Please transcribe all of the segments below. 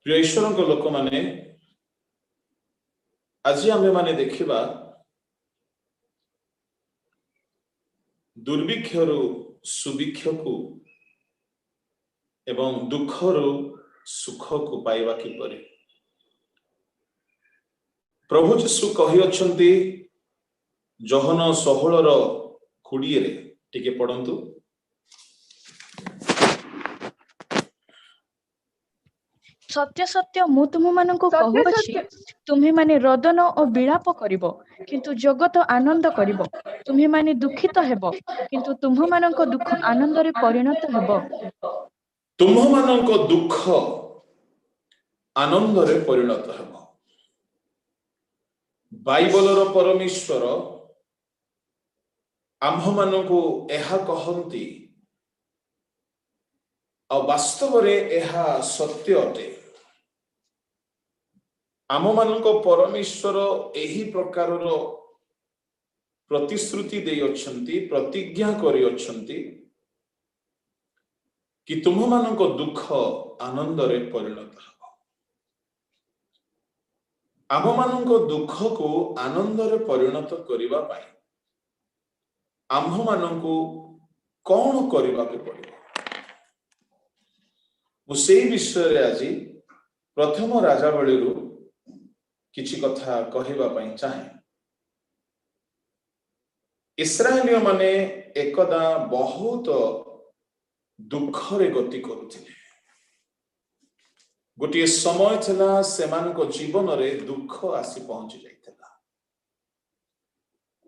प्रिय ईश्वर को लोक माने आज आमे माने देखिबा दुर्भिक्षरु सुभिक्षकु एवं दुखरु सुख को पाइबा किपरि प्रभु जीशु कहि अछंती जोहन 16:20 रे टिके पढंतु। सत्य सत्य मु तुम माननको कहूछि तुम्हे माने रोदन और विलाप करिवो किंतु जगत आनंद करिवो। तुम्हे माने दुखित हेबो किंतु तुम्ह माननको दुख आनंद रे परिणत हेबो। तुम्ह माननको दुख आनंद रे परिणत हेबो। बाइबल रो परमेश्वर आम्भ माननको एहा कहंती और वास्तव रे एहा सत्य अटे। आम माननको परमेश्वर एही प्रकार रो प्रतिश्रुति दे अछंती प्रतिज्ञा करि अछंती कि तुम माननको दुख आनंद रे परिणत हेबो। आम माननको दुख को आनंद रे परिणत करिबा पई आम्भ माननको कोन करिबा के पड़िबो मुझे विषय रे आज प्रथम राजावली रु किछि कथा कहिबा पई चाहे। इस्राएलिय माने एकदा बहुत दुख रे गति करुथिले। गोटे समय थिला सेमानको जीवन रे दुख आसी पहुंची जाइथिला।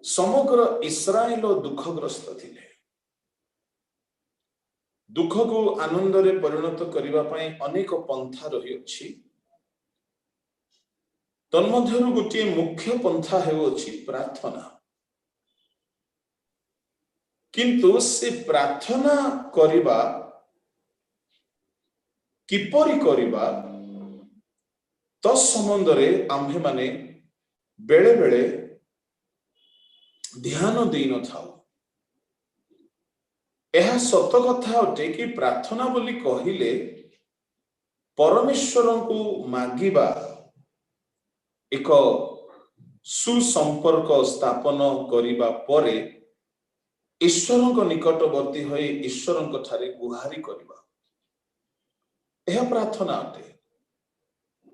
समग्र इस्राएल दुखग्रस्त थिले। दुख को आनंद रे परिणत करिबा पई अनेक पंथा रही अछि। तन्मध्यरु गोटे मुख्य पंथा हेउछि प्रार्थना। किंतु से प्रार्थना करिबा किपरि करिबा तो संबंध रे आम्भे माने बेले बेले ध्यान देई न थाउ। एहा सत कथा अटे कि प्रार्थना बोली कहिले परमेश्वर को मागिबा एक सुसंपर्क स्थापन करिबा परे ईश्वर निकटवर्ती होई ईश्वर ठारे गुहारी करिबा यह प्रार्थना अटे।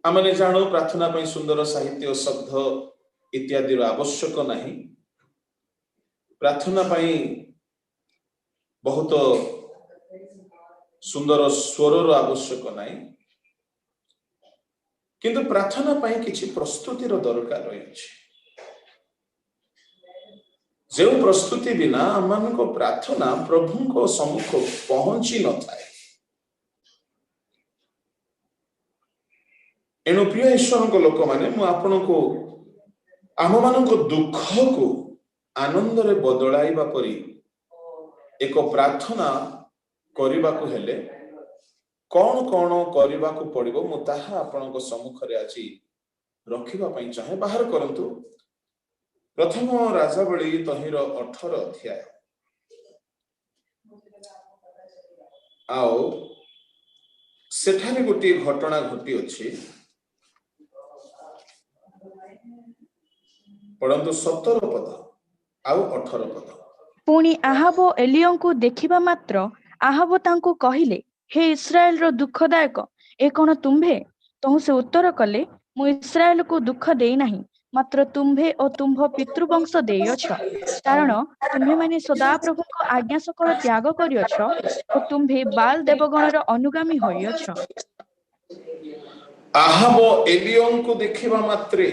आमने जानो प्रार्थना पई सुंदर साहित्य शब्द इत्यादि आवश्यक नहीं। प्रार्थना पई बहुत सुंदर स्वर आवश्यक नहीं किंतु प्रार्थना पई किछि प्रस्तुतिर दरकार रही। जो प्रस्तुति बिना आम को प्रार्थना प्रभु को सम्मुख पहुंची न थाए। एणु प्रिय ईश्वर को लोक माने मु आपण को आम मान को दुख को आनंद रे बदलाइबा परी एक प्रार्थना करिबा को हेले कौन कौन करिबा को पड़िबो मु ताहा आपण को सम्मुख रे आछि रखिबा पई चाहे। बाहर करंतु प्रथम राजावली तहिर 18 अध्याय आओ सेठारे गोटे घटना घटी अछि। परंतु 17 पद आउ 18 पद। पुणी आहाब एलियों को देखिबा मात्र आहाब तांको कहिले हे इस्राएल रो दुखदायक ए कोन तुम्भे। तहु से उत्तर कले मु इस्राएल को दुख देई नाही मात्र तुम्भे और तुम्भ पितृवंश देयछ। कारण तुम्हे माने सदा प्रभु को आज्ञा सकल त्याग करियछ और तुम्भे बाल देवगण रो अनुगामी होइयछ। आहाब एलियों को देखिबा मात्रे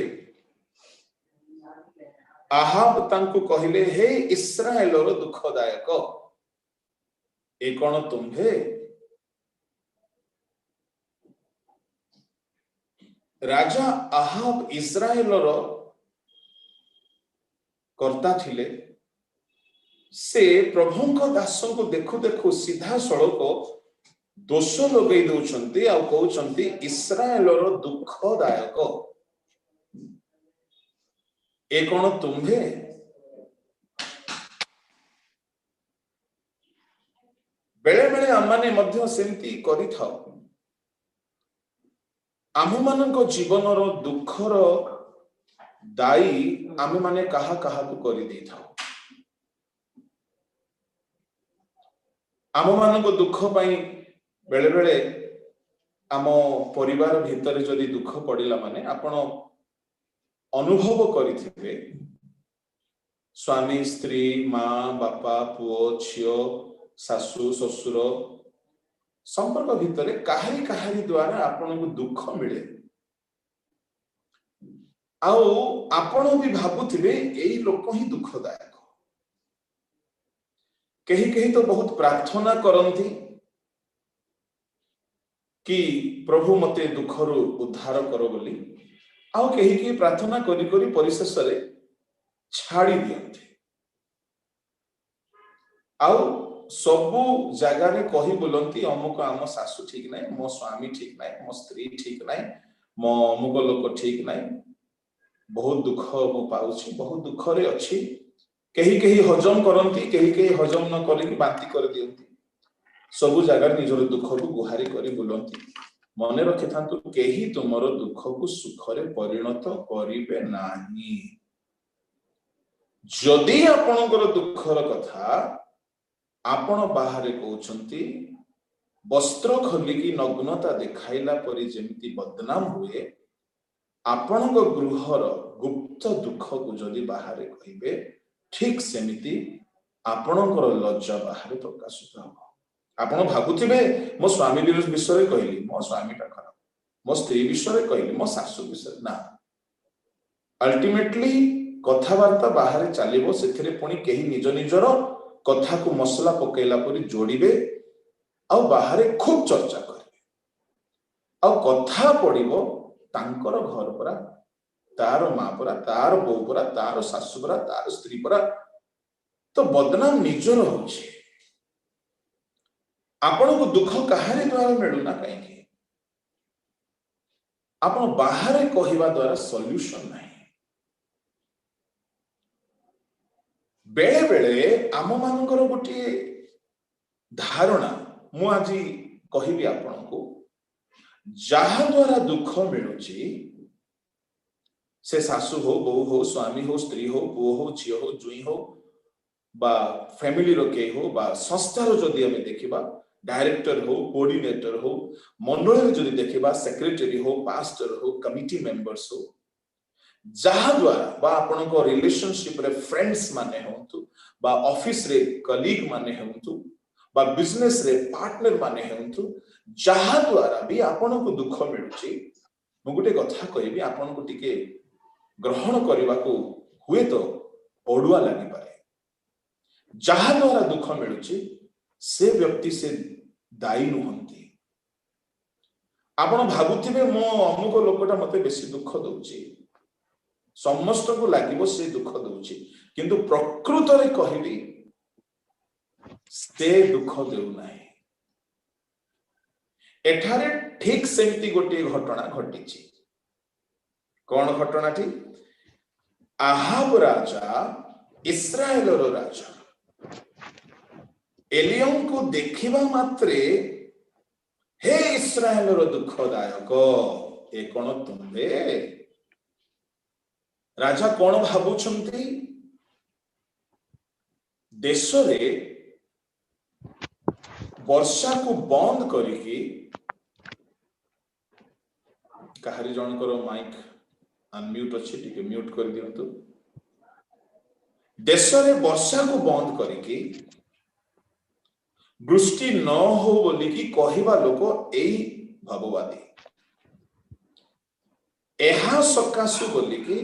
आहाब तांको कहिले हे इस्राएल रो दुखदायक ए कोन तुम्भे। राजा आहाब इस्राएल रो कर्ता थिले। से प्रभुଙ୍କ दास को देखु देखु सीधा सड़क दोष लगे दउछंती आ कहउछंती इस्राएल रो दुखदायक ए कोन तुम्भे। बेले बेले आमाने मध्य सेमती करि थाओ। आम मान जीवन दुखर दायी आमे माने कहा कहा को कर दे था आम मान दुख पाई बेले बेले आम परिवार भितर जदि दुख पड़िला माने आपण अनुभव करिथिबे स्वामी स्त्री माँ बापा पुओ झियो सासु ससुर संपर्क भितर काहारी काहारी द्वारा आपण को दुख मिले आउ आपण भी भाबुथिबे एई लोक ही दुखदायक कहीं कहीं तो बहुत प्रार्थना करती कि प्रभु मते दुखर उद्धार कर बोली आउ कहीं कहीं प्रार्थना करी करी परिशेष रे छाड़ी दियंते आउ सबु जगह रे कही बोलती अमुक आम सासु ठीक नहीं मो स्वामी ठीक नहीं मो स्त्री ठीक नहीं मो अमुक लोक ठीक नहीं बहुत दुख मु पाउछि बहुत दुख रे अछि कहीं कहीं हजम करती कहीं कहीं हजम न करी बांती कर दियंती सबु जगह निजर दुख को गुहारी करी बोलती मने रखि थांतु केही तुमर दुख को सुख रे परिणत करिवे नाही जदि आपणकर दुखर कथा आपण बाहरे कहउछंती वस्त्र खोलिकी नग्नता देखाइला परि जेमिति बदनाम हुए आपणक गृहर गुप्त दुख को जदि बाहरे कहिबे ठीक सेमिति आपणकर लज्जा बाहरे प्रकाशित हो आपण भाबुथिबे मो स्वामी विषय कहली मो स्वामीटा खराब मो स्त्री विषय कहली मो सासु विषय ना अल्टीमेटली कथावार्ता बाहर चलिबो सेथिरे पुनी केही निज निजर कथा को मसला पकेला परि जोड़िबे आ बाहर खूब चर्चा करिवे आ कथा पड़िबो तांकर घर परा तार मां परा तार बो परा तार सासु परा तार स्त्री परा तो बदनाम निजर होछि आपण को दुख कहारे द्वारा मिलुना कहीं आपण बाहर कहवा द्वारा सॉल्यूशन नहीं बेले बेले आम मानकर गोटे धारणा मु आज कहबी आपण को जहा द्वारा दुख मिलुची से सासु हो बो हो स्वामी हो स्त्री हो पुओ हो झियो हो जुई हो बा फैमिली रो के हो बा संस्थार जदि हमें देखिबा डायरेक्टर हो कोऑर्डिनेटर हो मंडल जदि देखिबा सेक्रेटरी हो पास्टर हो कमिटी मेंबर्स हो जहा द्वारा बा आपण को रिलेशनशिप रे फ्रेंड्स माने होंतु बा ऑफिस रे कलीग माने होंतु बा बिजनेस रे पार्टनर माने होंतु जहा द्वारा भी आपण को दुख मिलुची मु गुटे कथा कहबी आपण को टिके ग्रहण करबा को हुए तो ओडुआ लागि पारे जहा द्वारा दुख मिलुची से व्यक्ति से दायी नुहंती आपण भाबुथिबे मो अमुक लोकटा मते बेसी दुख दउची समस्त को लागिबो से दुख दउची किंतु प्रकृत रे कहबी से दुख देउ नाही एठारे ठीक सेमती गोटे घटना घटिची कौन घटना थी आहाब राजा इस्राएल रो राजा एलियों को देखिबा मात्रे हे इस्राएल रो दुखदायक ए कोन तुंबे राजा कौन भाबुछंती देश रे वर्षा को बंद करिकी कहारी जनकर माइक अनम्यूट अच्छे टिके म्यूट कर दियंतु देश रे वर्षा को बंद करिकी वृष्टि न हो बोली की कहिबा लोक एई भाववादी एहा सकाशु बोली की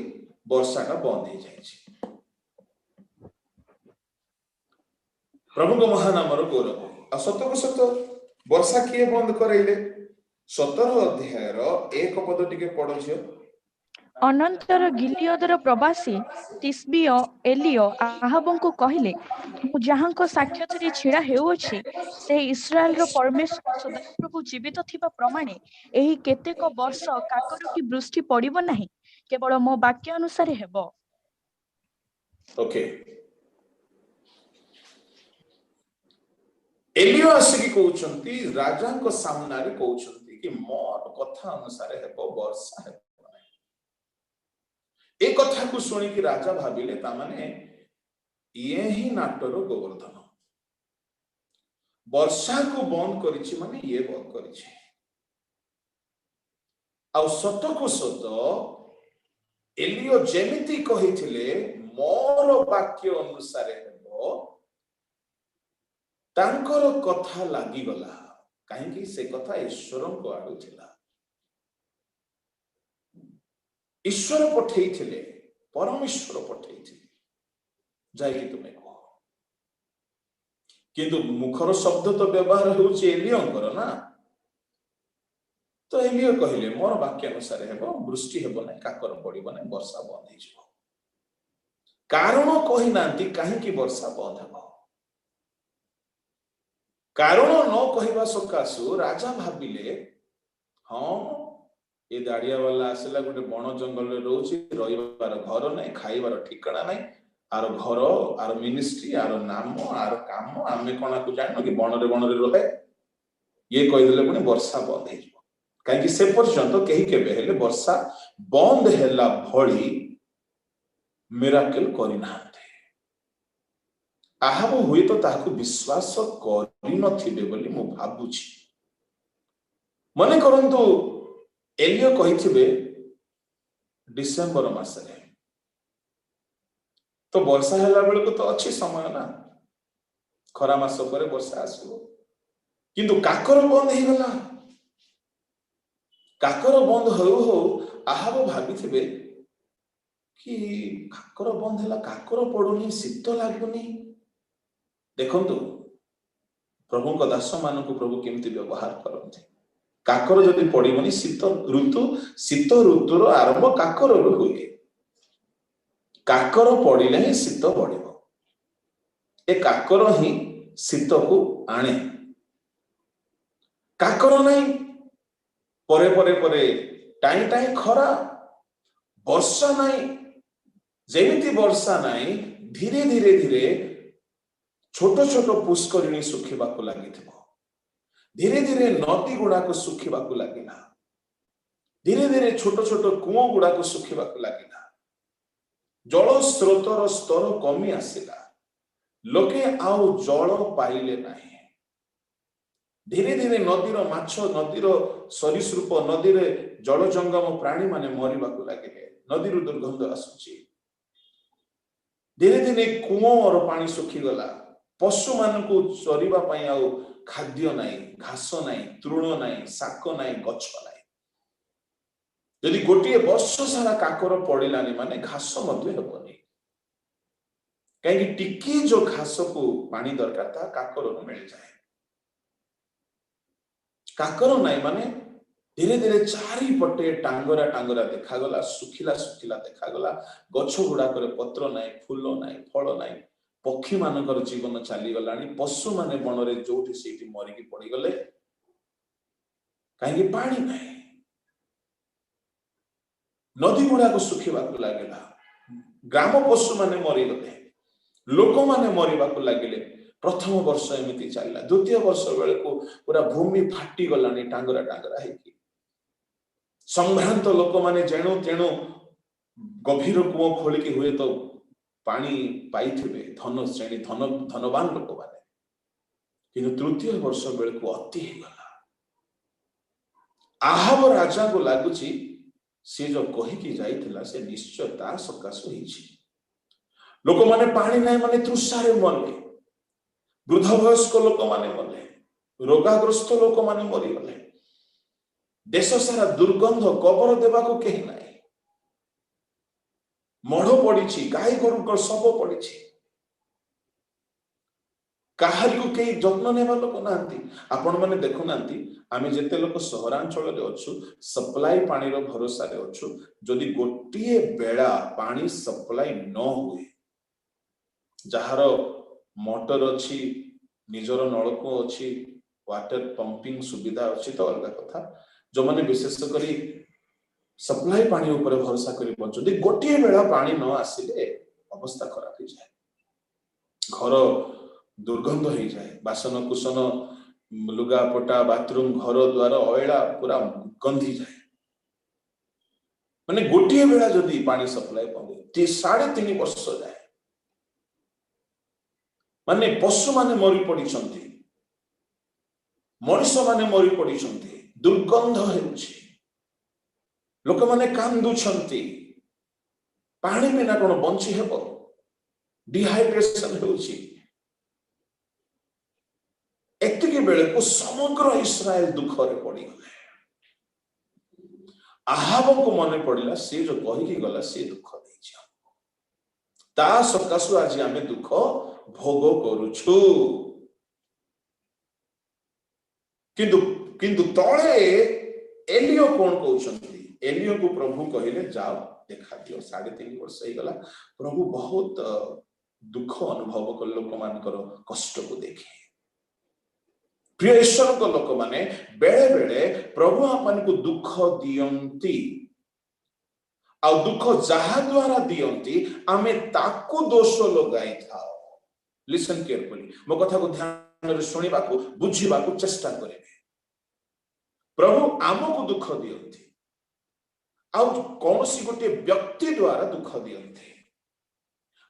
वर्षा का बंद हो जाए प्रभु को महानामर गौरव आ सत को सत वर्षा किए बंद करैले 17 अध्यायर 1 पद टिके पढो छियो अनंतर गिलियदर प्रवासी तिस्बिय एलियो आहाबंकु कहिले मु जहांको साक्षात रे छिड़ा हेउछि से इस्राएल रो परमेश्वर सदाप्रभु जीवित थिबा प्रमाणे एही केतेक वर्ष काकर की वृष्टि पड़िबो नाही केवल मो वाक्य अनुसार हेबो ओके एलियो आसिकी कहउछंती राजा को सामना रे कहउछंती कि मोर कथा अनुसार हेबो वर्षा हेबो ए कथा को सुनी कि राजा भाबिले ता माने ये ही नाटरो गोवर्धन वर्षा को बंद करिछि माने ये बंद करिछि आ सत को सत एलियो जेमिति कहिथिले मोर वाक्य अनुसार हेबो तांकर कथा लागी गला काहे कि से कथा ईश्वर को आडू थिला ईश्वर पठेइथिले परमेश्वर पठेइथिले जाई कि तुमे कह किंतु मुखर शब्द तो व्यवहार होउछि एलियोंकर ना तो एलियो कहिले मोर वाक्य अनुसार हेबो वृष्टि हेबो नै काकर पड़िबो नै वर्षा बंद हे जिवो कारण कहि नांती काहे कि वर्षा बंद हेबो कारण न कहिबा सकासु राजा भाबिले हां ए दाड़िया वाला आसला गोटे बण जंगल रे रहउछि रहिबार घर नै खाइबार ठिकाना नै आर घर आर मिनिस्ट्री आर नाम आर काम आमे कोना को जानो कि बण रे रहे ये कहि देले पुनी वर्षा बंद हे जिवो काहे कि से पर्यंत केही केबे हेले वर्षा बंद हेला भଳି मिराकल करि नाते आहाबो हुए तो ताकू विश्वास करि नथिबे बोली मु भाबुछि मने करंतु एलियो कहिथिबे डिसेंबर मास रे तो वर्षा हेला बेल को तो अच्छी समय ना खरा मास पर वर्षा आसो किंतु काकर बंद हे गला काकर बंद हो आहाबो भाबिथिबे कि काकर बंद हेला काकर पडुनी शीत लागुनी देखंतु प्रभु को दास मान को प्रभु केमती व्यवहार करते काकर जदि पड़िबनी शीत ऋतुर आरंभ काकर हुए काकर पड़िले ही शीत बढ़िबो ए काकर ही शीत को आणे काकर नहीं परे परे परे टाई टाई खरा वर्षा नहीं जेमिति वर्षा नहीं धीरे धीरे धीरे छोट छोट पुष्करिणी सुखिबा को लागिथिबो धीरे धीरे नदी गुड़ा को सुखिबा को लागिला धीरे धीरे छोट छोट कुओं गुड़ा को सुखिबा को लागिला जल स्रोतर स्तर कमी आसिला लोके आउ जल पाइले नाही धीरे धीरे नदीर माछ नदीर सरीसृप नदीर जल जंगम प्राणी माने मरिबा को लागिले नदीर दुर्गंध आसुची धीरे धीरे कुओं और पानी सुखी गला पशु मान को चरिबा पई आउ खाद्य नाही घास नाही तृण नाही साक नाही गछ नाही यदि गोटे वर्ष सारा काकर पड़िलानी माने घास मध्य हेबनी कहीं टिकी जो घास को पानी दरकार था काकर मिल जाए काकर नाही माने धीरे धीरे चारि पटे टांगरा टांगरा देखागला सुखिला सुखिला देखागला गछ गुड़ा पत्र नाही फूल नाही फल नाही पक्षी मानकर जीवन चली गलानी पशु माने बन रे जोठी सेठी मरिकी पड़ी गले कहीं पानी नहीं नदी गुड़ा को सुखिबा को लागेला ग्राम पशु माने मरी गले लोक माने मरिबा को लागिले प्रथम वर्ष एमिति चलला द्वितीय वर्ष बेले को पूरा भूमि फाटी गलानी टांगरा टांगरा हेकी संभ्रांत लोक माने जेणु तेणु गभीर कुओं खोलिकी हुए तो पानी पाइथिबे धन श्रेणी धनवान लोक माने किंतु तृतीय वर्ष बेले को अति हे गला आहाब राजा को लागुची से जो कहि की जाइथिला से निश्चय ता सकाश होईछि लोक माने पानी नाही माने तृषारे मरले वृद्ध वयस्क लोक माने मरले रोगाग्रस्त लोक माने मरि गले देश सारा दुर्गंध कबर देबा को केही नाही मढ़ पड़ी गाई गोरु सब पड़ी काहारी को कई जत्न नेबा लोक नांती आपण माने देखु नांती आमे जेते लोक सहरांचल रे अछु सप्लाई पानी रो भरोसा रे अछु जदि गोटिए बेड़ा पानी सप्लाई न हुए जहार मोटर अछि निजर नलको अछि वाटर पंपिंग सुविधा अछि तो अलग कथा जो माने विशेष करी सप्लाई पानी ऊपर भरोसा करी बचुदी गोटिए बेड़ा पानी न आसिले अवस्था खराब हो जाए घर दुर्गंध हो जाए बासन कुसन लुगापटा बाथरूम घर द्वार अयला पूरा गंधी जाए माने गोटे बेला जदि पानी सप्लाई बंद 3.5 वर्ष जाए माने पशु माने मरी पड़िछंती मनुष्य माने मरी पड़िछंती दुर्गंध हेउछि लोक माने कांदुछंती पानी बिना कोन बंची हेबो डिहाइड्रेशन हेउछि एतिके बेले को समग्र इस्राएल दुख रे पड़ी गले आहाब को मने पड़िला से जो कहि की गला से दुख देछि ता सकासु आज आमे दुख भोग करूछु किंतु किंतु तळे एलियो कोन कहउछंती एलियो को प्रभु कहिले जाओ देखा दियो 3.5 वर्ष हे गला प्रभु बहुत दुख अनुभव कर लोक मानकर कष्ट को देखे प्रिय ईश्वर को लोक माने बेले बेले प्रभु आपन को दुख दियंती आ दुख जहा द्वारा दियंती आमे ताकू दोष लगाई थाओ लिसन केयरफुली मो कथा को ध्यान रे सुनिबा को बुझिबा को चेष्टा करिवे प्रभु आमको दुख दियंती आ कोनोसी गोटे व्यक्ति द्वारा दुख दियंती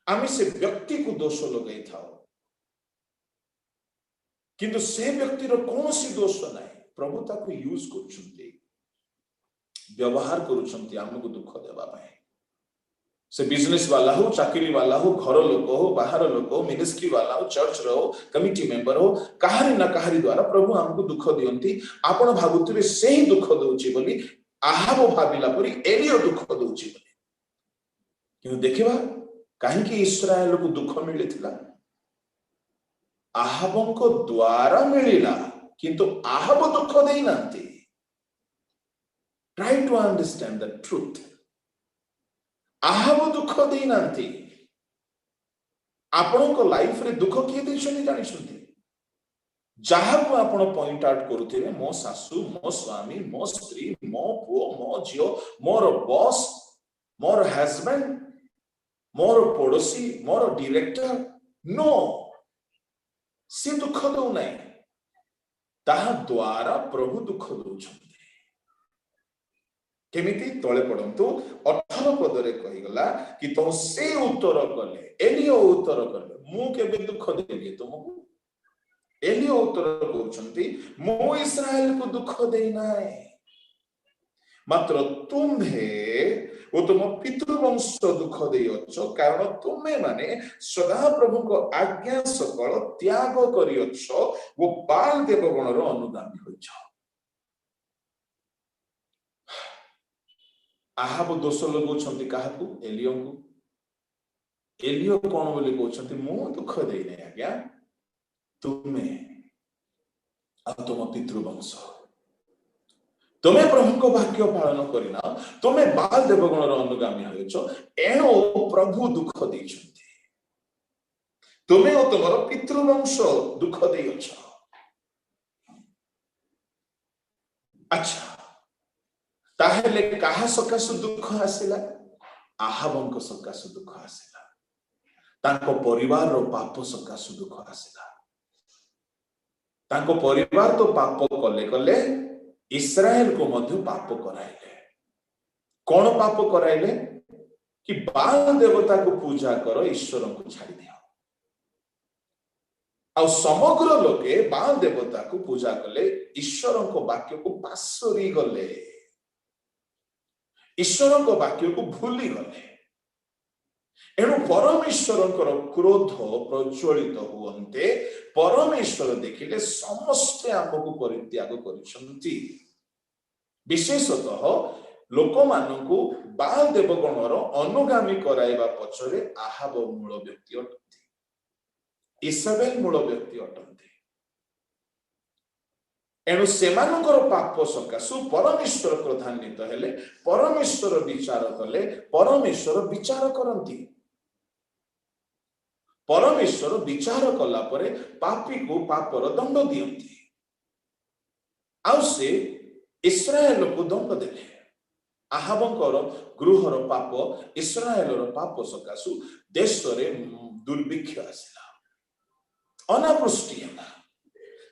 आमे से व्यक्ति को दोष लगाई थाओ किंतु से व्यक्ति रो कोनोसी दोष नाही प्रभु ताको यूज करूछंती व्यवहार करूछंती हमको दुख देबा पाए से बिजनेस वाला हो चाकरी वाला हो घर लोक हो बाहर लोक हो मिनिस्ट्री वाला हो चर्च रो कमिटी मेंबर हो कहारी ना कहारी द्वारा प्रभु हमको दुख दियंती आपण भाबुतबे से ही दुख दोउची बोली आहाब भाबिला परी एलियो दुख दोउची बोली किंतु देखिबा काहे कि इस्राएल को दुख मिलिथिला आहाबंको द्वारा मिलिला किंतु आहाब दुख देई नांती try to understand the truth आहाब दुख देई नांती आपनको लाइफ रे दुख किए देछनी जानि छथि जहा को आपण पॉइंट आउट करूथिबे मो सासु मो स्वामी मो स्त्री मो पुओ मो जियो मोर बॉस मोर हस्बैंड मोर पड़ोसी मोर डायरेक्टर नो से दुख दो नहीं ताहा द्वारा प्रभु दुख दौछंती केमिति तळे पडंतु 18 पदरे कहि गला कि तो से उत्तर कले एलियो उत्तर कले मु केबे दुख देली तुमको एलियो उत्तर कहउछंती मु इस्राएल को दुख देई नाय मात्र तुम्हे वो तुम पितृवंश दुख देयछ कारण तुमे माने सदा प्रभु को आज्ञा सकल त्याग करियछ वो बाल देवगण रो अनुगामी होइछ आहाब दोष लगौछंती काहाकू एलियो को एलियो कोन बोली कहउछंती मु दुख देई नै आज्ञा तुमे आ तुम पितृवंश तुम्हें प्रभु को वाक्य पालन करिना तुम्हें बाल देवगण रो अनुगामी होइछ एणो प्रभु दुख देइछंती तुम्हें ओ तुमरो पितृवंश दुख देइछ अच्छा ताहेले काहा सकासु दुख आसिला आहाबंक सकासु दुख आसिला तांको परिवार रो पाप सकासु दुख आसिला तांको परिवार तो पाप कले कले इस्राएल को मध्य पाप कराइले कौन पाप कराइले कि बाल देवता को पूजा करो ईश्वर को छाड़ी दिया आ समग्र लोके बाल देवता को पूजा कले ईश्वर को वाक्य को पासरी गले ईश्वर को वाक्य को भूली गले एणु परमेश्वर क्रोध प्रज्वलित हुए परमेश्वर देखिले समस्ते आमको परित्याग करिसंती विशेषतः लोक मानकु बाल देवगणर अनुगामी कराइबा पछरे आहाब मूल व्यक्ति अटंती इसाबेल मूल व्यक्ति अटंती एणु सेमानकर पाप सकाशु परमेश्वर प्रधान्वित हेले परमेश्वर विचार कले परमेश्वर विचार करंती परमेश्वर विचार कला परे पापी को पापर दंड दियंती आउ से इस्राएल को दंड देले आहाबंकर गृहर पाप इस्राएलर पाप सकाशु देश रे दुर्भिक्ष आसिला अनावृष्टि होला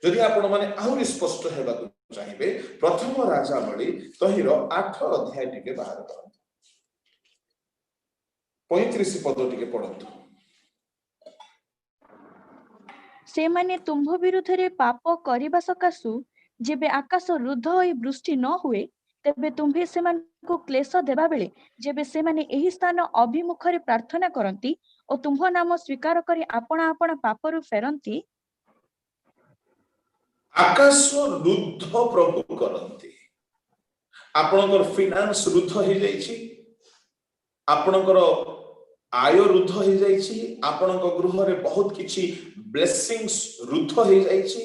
जदि आपण माने आहुरी स्पष्ट हेबाकु चाहिए प्रथम राजावली तहिर 8 अध्याय टिके बाहर करंतु 35 पद टिके पढंतु। से माने तुम्भ विरुद्धरे पाप करिबा सकाशु जेबे आकाश रुद्ध होई वृष्टि न हुए तेबे तुम्भे सेमानकु क्लेश देबा बेले जेबे सेमाने एही स्थान अभिमुखरे प्रार्थना करंती ओ तुम्भ नाम स्वीकार करी आपणा आपणा पापरु फेरंती आकाश रुद्ध प्रभु करंती आपणकर फाइनेंस रुद्ध हो जाइछि आपणकर आय रुद्ध हो जाइछि आपणक गृह रे बहुत किछि ब्लेसिंग्स रुद्ध हो जाइछि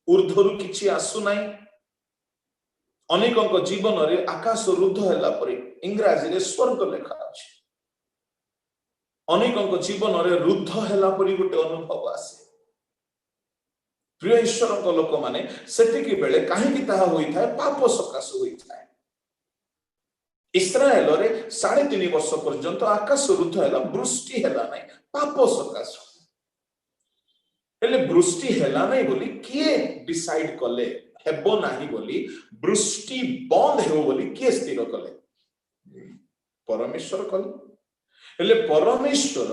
ऊर्ध्वरु किछि आसु नाही अनेकक जीवन रे आकाश रुद्ध होला परे इंग्रजी रे स्वर्ग लेखा अछि अनेकक जीवन रे रुद्ध होला परि गोटे अनुभव आसे प्रिय ईश्वरक लोक माने सेटिकी बेले काहेकि ताहा होई थाए पाप सकाश होई थाए इस्राएल रे 3.5 वर्ष पर्यंत आकाश रुद्ध होला वृष्टि होला नाही पाप सकाश हेले वृष्टि होला नाही बोली किए डिसाइड कले हेबो नाही बोली वृष्टि बंद हेबो बोली किए स्थिर कले परमेश्वर कले हेले परमेश्वर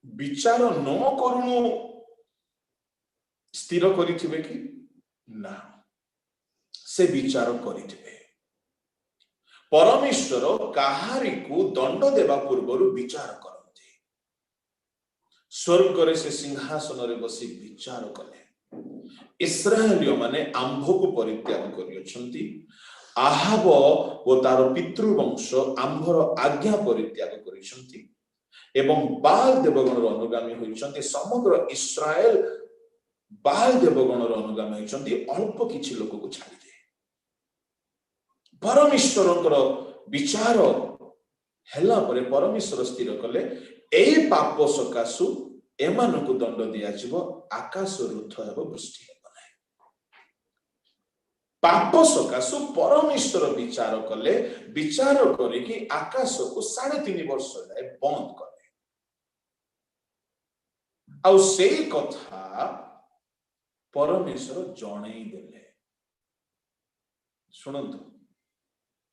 विचार न करूनु स्थिर करिथिबे कि ना से विचार करिथिबे परमेश्वर काहारी को दंड देवा पूर्वरु विचार करते स्वर्ग रे से सिंहासन रे बसी विचार कले इस्राएलियो माने आंभ को परित्याग करियछंती आहाब ओ तार पितृवंश आंभर आज्ञा परित्याग करिसंती एवं बाल देवगणर अनुगामी होइछंती समग्र इस्राएल बाल देवगणर अनुगामी होइछंती अल्प किछि लोक को छाडी दे परमेश्वरकर विचार हेला परे परमेश्वर स्थिर कले एई पाप सकासु एमानकु दंड दिया जिवो आकाश रुद्ध हेबो वृष्टि हेबो नाही पाप सकासु परमेश्वर विचार कले विचार करे कि आकाश को 3.5 वर्ष जाय बंद करे आ सेई कथा परमेश्वर जणाई देले सुनंतु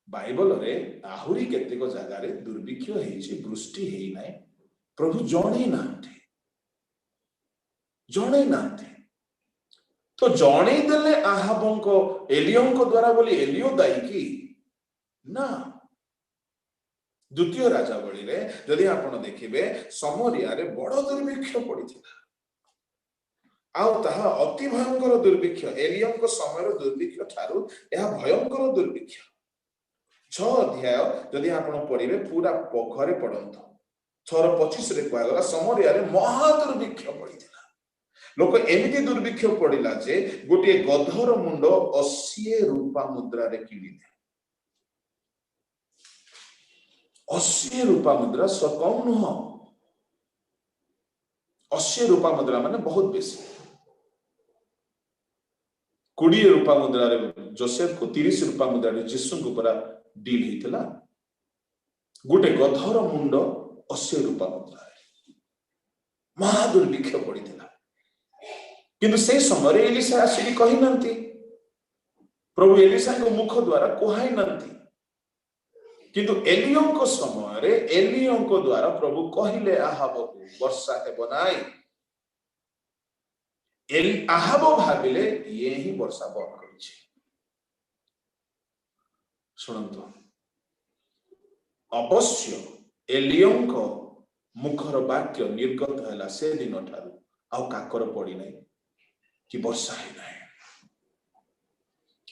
बाइबल रे आहुरी केतेक जगह रे दुर्भिक्ष हेछि वृष्टि हेइ नाही प्रभु जणाई नांती तो जणाई देले आहाबंको एलियोंको द्वारा बोली एलियो दाई की ना द्वितीय राजावली रे यदि आपण देखिबे समरिया रे बड़ दुर्भिक्ष पड़िथिला आउ ताहा अति भयंकर दुर्भिक्ष एलियोंको समय दुर्भिक्ष ठारू यह भयंकर दुर्भिक्ष 6 अध्याय यदि आपण पढ़िबे पूरा घरे पढ़ंतु 6:25 रे कहला गला समरिया रे महा दुर्भिक्ष पड़िथिला लोक एमिति दुर्भिक्ष पड़िला जे गोटे गधर मुंड 80 रूपा मुद्रा रे किनिले 80 रूपा मुद्रा सकम न 80 रूपा मुद्रा माने बहुत बेसी 20 रूपा मुद्रा रे जोसेफ को 30 रूपा मुद्रा रे जिसु को परा डील हितला गोटे गधर मुंड 80 रूपा मुद्रा महा दुर्भिक्ष पड़िथिला किंतु से समय एलिसा आसी कहि नंती प्रभु एलिसा को मुख द्वारा कोहाई नंती किंतु एलियों को समय रे एलियों को द्वारा प्रभु कहिले आहाब को वर्षा हेबो नाही आहाब भाबिले ये ही वर्षा बंद करिछि सुनंतु अवश्य एलियों मुखर वाक्य निर्गत हैला से दिन ठारू आउ काकर पड़ी नाही कि वर्षा है नाही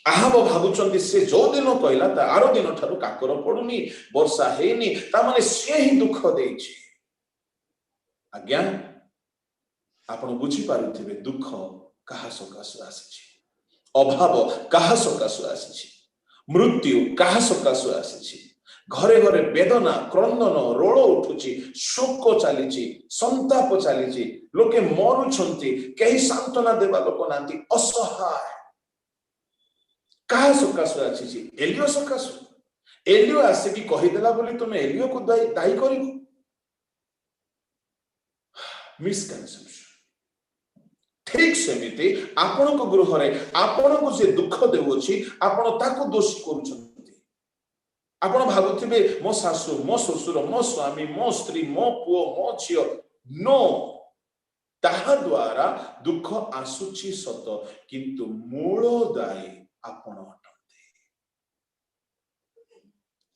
आहाब भाबुचंती से जो दिन कहला ता आरो दिन ठारू काकर पडुनी वर्षा हेनी ता माने से ही दुख देछि आज्ञा आपण बुझी पारुथिबे दुख कहा सकाशु आसीछि अभाव कहा सकाशु आसीछि मृत्यु कहा सकाशु आसीछि घरे घरे वेदना क्रंदन रोल उठुछि शोक चलीछि संताप चलीछि लोके मरुछंती केही सांत्वना देबा लोक नांती असहाय कहा सकाशु आसीछि एलियो सकाशु एलियो आसे कि कहि देला बोली तुमे एलियो को दाई करिवो मिसकनसेप्शन ठीक सेमिति आपण को गृह रे आपण को जे दुख देउछि आपण ताको दोष करूछन्ति। आपण भाबुथिबे मो सासु मो ससुर मो स्वामी मो स्त्री मो पुओ मो झियो, नो, ताहा द्वारा दुख आसुछि सत, किंतु मूल दायी आपण अटंती।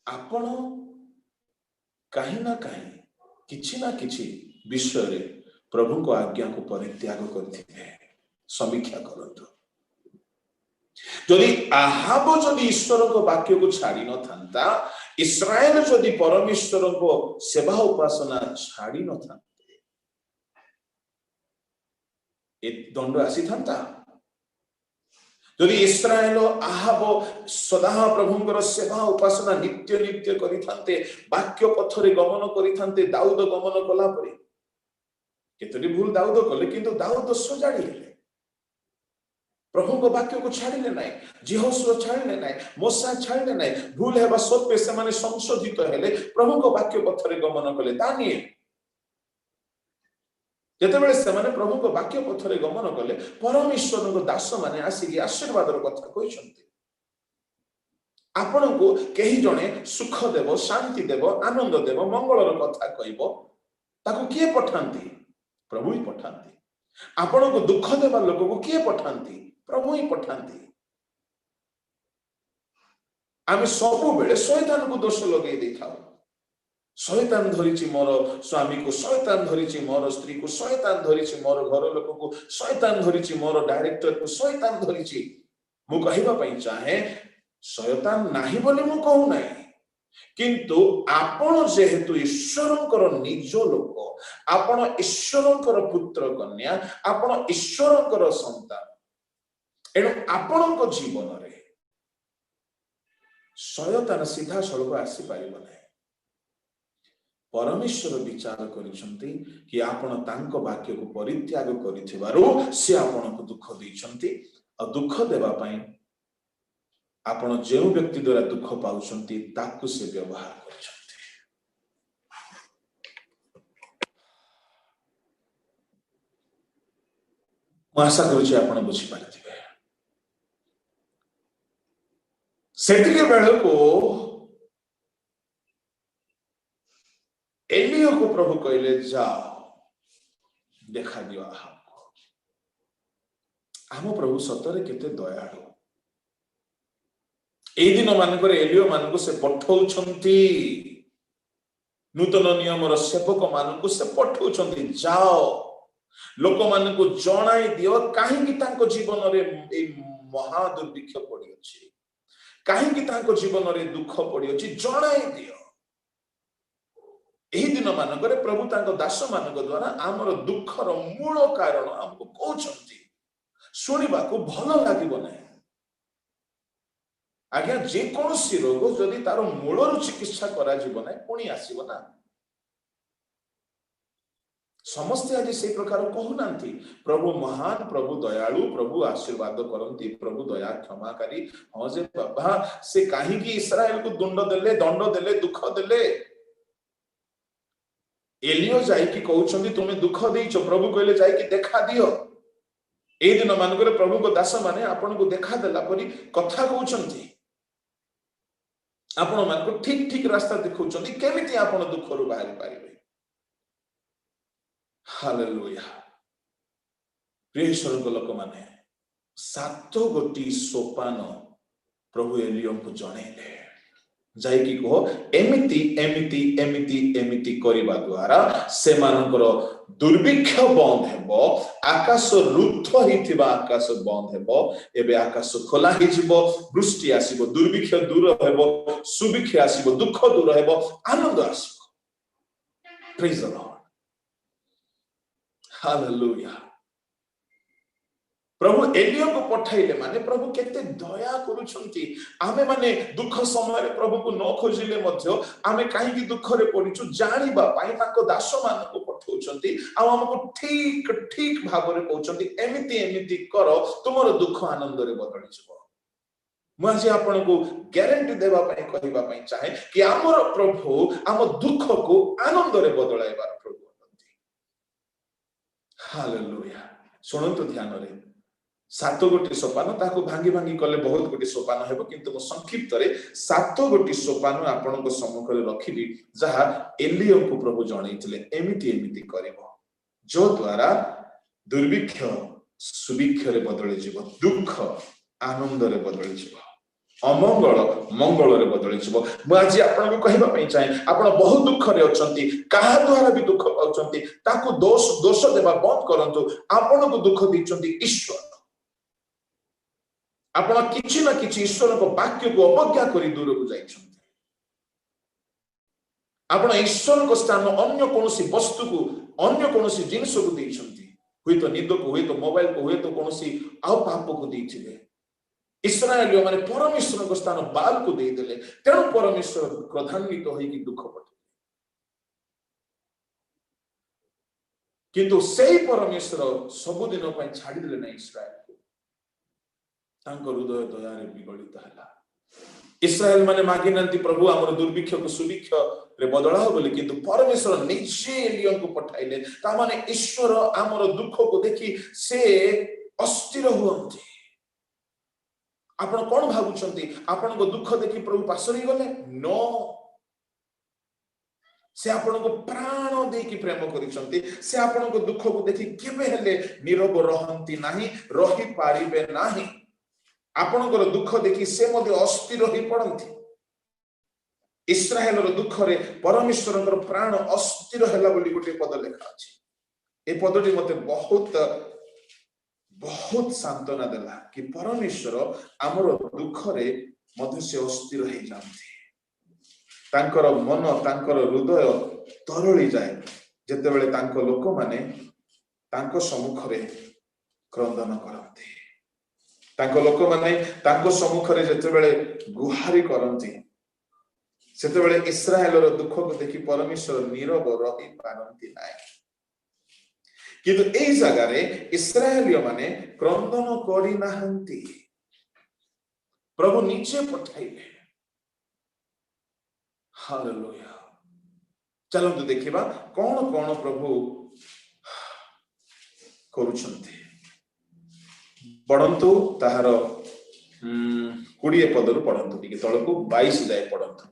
आपण कहीं ना कहीं किछि ना किछि विषय रे प्रभु को आज्ञा को परित्याग करथिबे। समीक्षा करंतु, जदि आहाब जदि ईश्वर को वाक्य को छाड़ी न थांता, इस्राएल जदि परमेश्वर को सेवा उपासना छाड़ी न थांते, ए दंड आसी थांता। जदि इस्राएल आहाब सदा प्रभुंकर सेवा उपासना नित्य नित्य करि थांते, वाक्य पथरे गमन करि थांते, दाऊद गमन कला परे। केतरी भूल दाऊद कले, किंतु दाऊद सजाड़ी हेले, प्रभु को वाक्य को छाड़िले नाई, जिहोशुआ छाड़िले नाई, मोसा छाड़िले नाई, भूल हेबा सत्वे से माने संशोधित हेले, प्रभु को वाक्य पथरे गमन कले। दानिएल जेतेबेले से माने प्रभु को वाक्य पथरे गमन कले, परमेश्वर को दास माने आसिकी आशीर्वादर कथा कहिसंती। आपण को केही जणे सुख देव, शांति देव, आनंद देव, मंगलर कथा कहइबो, ताको किए पठांती? प्रभु ही पठांती। आपण को दुख देवा लोक को किए पठांती? प्रभु ही पठांती। आमे सबु बेले शैतान को दोष लगे देखाओ। शैतान धरिछि मोर स्वामी को, शैतान धरिछि मोर स्त्री को, शैतान धरिछि मोर घर लोक को, शैतान धरिछि मोर डायरेक्टर को, शैतान धरिछि। मु कहिबा पई चाहे शैतान नाही बोली मु कहू नाही, किंतु आपण जेहेतु ईश्वरंकर निज लोक, आपण ईश्वरंकर पुत्र कन्या, आपण ईश्वरंकर संतान, एणु आपण जीवन रे शैतान सीधा सड़क आसी पारिबो नाही। परमेश्वर विचार करिसंती कि आपण तांको वाक्य को परित्याग करिथिबारु से आपण को दुख दैछंती, आ दुख देबा पई आपण जेउ व्यक्ति द्वारा दुख पाउछंती ताकू से व्यवहार करछंती। मैं आशा करूछि आपण बुझी पारिथिबे। सेतिके बेले को एलियो को प्रभु कहले, जाओ देखा दियो आहाब को। आम प्रभु सतरे केते दयालु। एई दिन मानकर एलियो मानकु से पठौछंती, नूतन नियमर सेवक मानकु से पठौछंती, जाओ लोक मानकु जणाई दियो काहे कि तांको जीवन रे ए महा दुर्भिक्ष पड़ी अछि, काहे कि तांको जीवन रे दुख पड़ी अछि, जणाई दियो। एही दिन मानकर प्रभु तांको दास मानक द्वारा आमर दुखर मूल कारण हमको कहउछंती। सुनिबा को भलो लागिबो नै आज्ञा, जे कोनोसी रोग जदि तार मूलर चिकित्सा करा जीवो नै पुणी आसीबो ना। समस्ते आज से प्रकार कहूनांती, प्रभु महान, प्रभु दयालु, प्रभु आशीर्वाद करंती, प्रभु दया क्षमाकारी। हाँ जे बाबा से काहे कि इस्राएल को दंड देले दुख देले। एलियो जाई कि कहउछंती तुमे दुख देइछो, प्रभु कहले जाई कि देखा दियो। ए दिन मानकर प्रभु को दास माने आपण को देखा देला परी कथा कहउछंती, आपण मान को ठीक ठीक रास्ता देखउछंती, केमिति आपण दुख रु बाहरी पारिबे। हालेलुया। प्रिय ईश्वर को लोक माने 7 गोटी सोपान प्रभु एलियो को जणैले, जाई कि कहो एमिति एमिति एमिति एमिति करिबा द्वारा से मानकर दुर्भिक्ष बंद हेबो, आकाश रुद्ध हिथिबा आकाश बंद हेबो, एबे आकाश खोला हि जिवो, वृष्टि आसीबो, दुर्भिक्ष दूर हेबो, सुभिक्ष आसीबो, दुख दूर हेबो, आनंद आसीबो। Praise the lord. हालेलुया। प्रभु एलियो को पठाइले माने प्रभु केते दया करूछंती। आमे माने दुख समय प्रभु को न खोजिले मध्य आमे काहे कि दुख रे पडिछु जानिबा पाई ताको दास मान को पठौछंती, आ हमको ठीक ठीक भाव रे कहउछंती, एमिति एमिति करो तुमर दुख आनंद रे बदली जबो। मैं जे आपण को गारंटी देबा पाई कहिबा पाई चाहे कि हमर प्रभु हम दुख को आनंद रे बदलाइबार प्रभु अटंती। हालेलुया। शुणु ध्यान रे 7 गोटी सोपान ताको भांगी भांगी कले बहुत गोटी सोपान हेबो किंतु संक्षिप्त रे 7 गोटी सोपान आपनको सम्मुख रे रखिबी जहा एलियो को प्रभु जणैथिले एमिति करबो जो द्वारा दुर्भिक्ष सुभिक्ष रे बदली जीव दुख आनंद रे बदली जीव अमंगल मंगल रे बदली जीव मु आज आपनको कहबा पई चाहे आपण बहुत दुख रे अछंती कहा द्वारा भी दुख पाउछंती ताको दोष देबा बंद करंतु आपनको दुख दैछंती ईश्वर आपण किछि ना किछि ईश्वर को वाक्य को अवज्ञा करी दूर को जाइछंती आपण ईश्वर को स्थान अन्य कोनोसी वस्तु को अन्य कोनोसी जिनिस को दैछंती हुई तो निद को हुई तो मोबाइल को हुई तो कोनोसी आउ पाप को दैथिले इस्राएलियो माने परमेश्वर को स्थान बाल को दे देले तेणु परमेश्वर क्रोधान्वित होई कि दुख पठे किंतु सेही परमेश्वर सब दिन पय छाडी देले नै इस्राएल को तांको हृदय दया रे विगलित हला इस्राएल माने मागी नंती प्रभु हमर दुर्भिक्ष को सुभिक्ष रे बदलाओ बोले किंतु परमेश्वर निजे एलियो को पठाइले ता माने ईश्वर हमर दुख को देखि से अस्थिर हुअन्ते आपण कोन भाबुछंती आपण को दुख देखि प्रभु पासरी गले नो से आपण को प्राण देकी प्रेम करिसंती से आपण को दुख को देखि केबे हेले नीरव रहंती नाही रही पारिबे नाही आपण को दुख देखि से मध्ये अस्थिर होई पड़ंती इस्राएल रो दुख रे परमेश्वर को प्राण अस्थिर हैला बोली गोटे पद लेखा अछि ए पदटी मते बहुत बहुत सांत्वना देला कि परमेश्वर हमर दुख रे मध्य से अस्थिर हो जाती तांकर मन तांकर हृदय तरली जाए जेते बेले तांको लोक माने तांको सम्मुख रे क्रंदन करंती तांको लोक माने तांको सम्मुख रे जेते बेले गुहारी करंती सेते बेले इस्राएल रो दुख को देखि परमेश्वर नीरव रही पारंती नाय किंतु ए जगह रे इस्राएलियो माने क्रंदन करि नाहंती प्रभु नीचे पठाइले हालेलुया चलंतु देखिबा कोन कोन प्रभु करूछंती पढंतु ताहार 20 पदरु पढंतु टिके तळकु 22 जाय पढंतु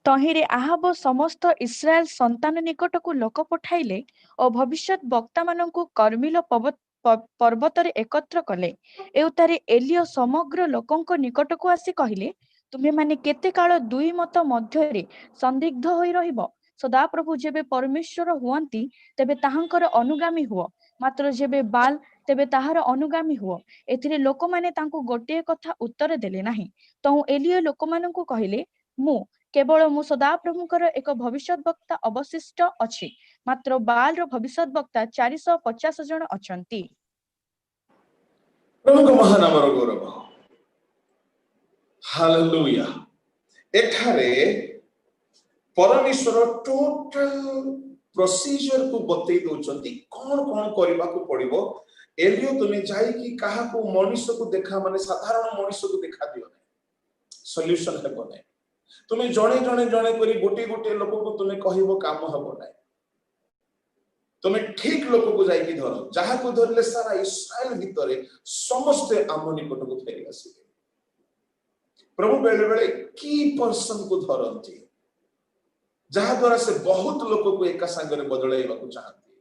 तहिरे आहाब समस्त इस्राएल संतान निकट को लोक पठाइले और भविष्यत वक्ता माननकु कर्मिल पर्वत रे एकत्र कले एउतारे एलियो समग्र लोकंक निकट को आसी कहिले तुमे माने केते काल दुई मत मध्य रे संदिग्ध होई रहिबो सदा प्रभु जेबे परमेश्वर हुअंती तेबे ताहांकर अनुगामी हुओ मात्र जेबे बाल तेबे ताहार अनुगामी हुओ एथिरे लोक माने तांकु गोटे कथा उत्तर देले नाही तो एलियो लोक माननकु कहिले मु केवल मु सदा प्रभुकर एक भविष्यत वक्ता अवशिष्ट अछि मात्र बाल रो भविष्यत वक्ता 450 जन अछंती प्रभु को महानाम रो गौरव हालेलुया एठारे परमेश्वर टोटल प्रोसीजर को बतई दोचंती कोन कोन करबा को पड़िबो एलियो तुमे जाई कि काहा को मनुष्य को देखा माने साधारण मनुष्य को देखा दियो नै सॉल्यूशन हेबो नै तुमे जणे जणे जणे करी गोटे गोटे लोक को तुमे कहिबो काम हबो नै तुमे ठीक लोक को जाई कि धरो जहा को धरले सारा इस्राएल भितरे समस्त आम निकट को फेरी आसीबे प्रभु बेले बेले की पर्सन को धरंती जहा द्वारा से बहुत लोक को एका संगे बदलाइबा को चाहती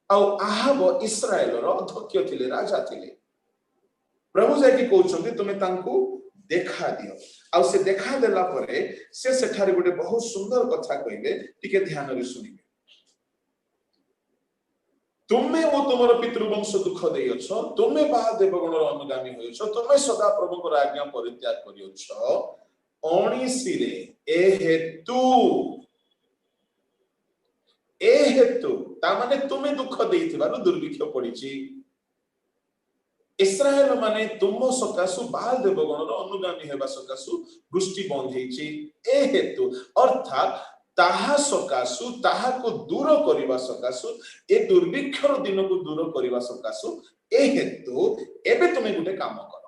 आ आहाब इस्राएल रो अध्यक्ष थिले राजा थिले प्रभु जाय कि कहउछंती तुमे तांको देखा दियो आ से देखा देला परे से सेठारे गोटे बहुत सुंदर कथा कहिबे टिके ध्यान रे सुनिबे तुमे ओ तुमर पितृवंश दुख देयछ तुमे बा देवगण रो अनुगामी होयछ तुमे सदा प्रभु को आज्ञा परित्याग करियछ 19 रे ए हेतु ता माने तुमे दुख देइथिबारु दुर्भिक्ष पडिछि इस्राएल माने तुम सकासु बाल देवगण रो अनुगामी हेबा सकासु दृष्टि बंद हेछि ए हेतु अर्थात ताहा सकासु ताहा को दूर करिबा सकासु ए दुर्भिक्ष रो दिन को दूर करिबा सकासु ए हेतु एबे तुमे गुटे काम करो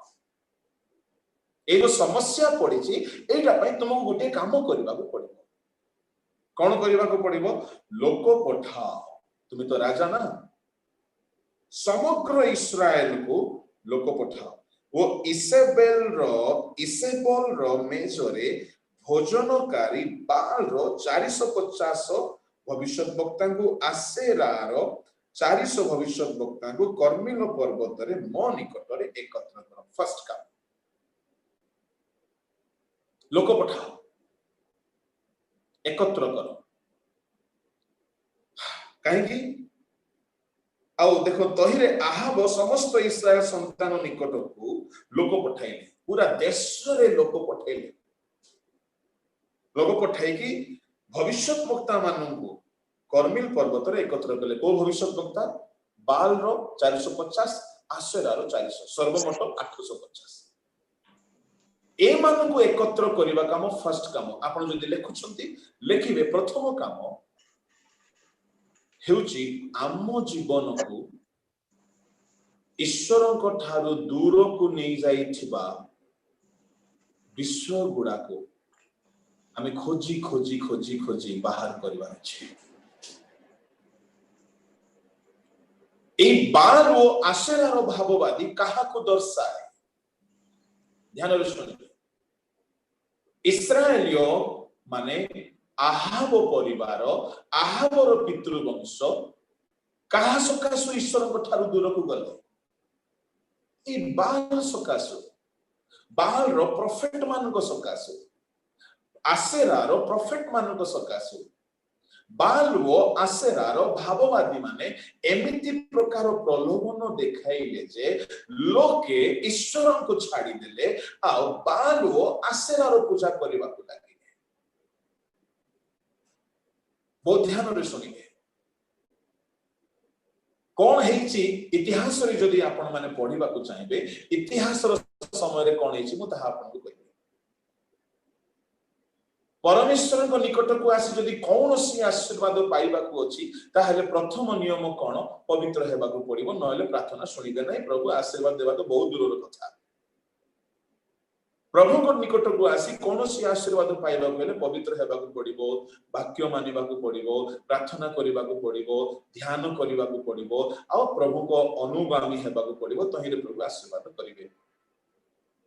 ए जो समस्या पडिछि एटा पई तुमको गुटे काम करिबा को पड़िबो कोन करिबा को पड़िबो लोक पठाओ तुमे तो राजा ना समग्र इस्राएल को लोक पठाओ वो इसेबल रो मेजरे भोजनकारी बाल रो 450 भविष्यत वक्ता को आसेरा रो 400 भविष्यत वक्ता को कर्मिल पर्वत रे मो निकट रे एकत्र कर फर्स्ट काम लोक पठाओ एकत्र कर कहीं आउ देखो तहिरे आहाब समस्त इस्राएल संतान निकट को लोक पठाइले पूरा देश रे लोक पठाइले लोक पठाई भविष्यत वक्ता मानू कर्मिल पर्वत रे एकत्र कले को भविष्यत वक्ता बाल रो 450 आशेरा रो 400 सर्वमोट 850 ए मानू को एकत्र करिबा काम फर्स्ट काम आपण जदि लेखुछंती लेखिबे प्रथम काम हेउची आम जीवन को ईश्वर को ठारू दूर को नहीं जाइथिबा विश्व गुड़ा को हमें खोजी खोजी खोजी खोजी बाहर करबा अछि ए बाल वो आशेरार भाववादी कहा को दर्शाए ध्यान रे सुनिए इस्राएलियो माने आहाब परिवार आहाबर पितृवंश कहा सकाशु ईश्वर को ठारू दूर को गले ए बाल सकाशु बाल रो प्रोफेट मान को सकाशु आसेरा रो प्रोफेट मान को सकाशु बाल वो आसेरा रो भाववादी माने एमिति प्रकार प्रलोभन देखाइले जे लोके ईश्वर को छाड़ी देले आ बाल वो आसेरा रो पूजा करबा को लागे बहुत ध्यान रे सुनिए कौन हेची इतिहास रे जदि आपण माने पढिबा को चाहिबे इतिहास रो समय रे कोन हेची मु ताहा आपण को कहि परमेश्वर को निकट को आसी जदि कौनसी आशीर्वाद पाइबा को अछि ताहले प्रथम नियम कोन पवित्र हेबा को पड़िबो नहले प्रार्थना सुनिबे नै प्रभु आशीर्वाद देबा तो बहुत दूर रो कथा प्रभु को निकट को आसी कौनसी आशीर्वाद पाइबा को पवित्र हेबा को पड़िबो वाक्य मानिबा को पड़िबो प्रार्थना करिबा को पड़िबो ध्यान करिबा को पड़िबो आ प्रभु को अनुगामी हेबा को पड़िबो तहिरे प्रभु आशीर्वाद करिवे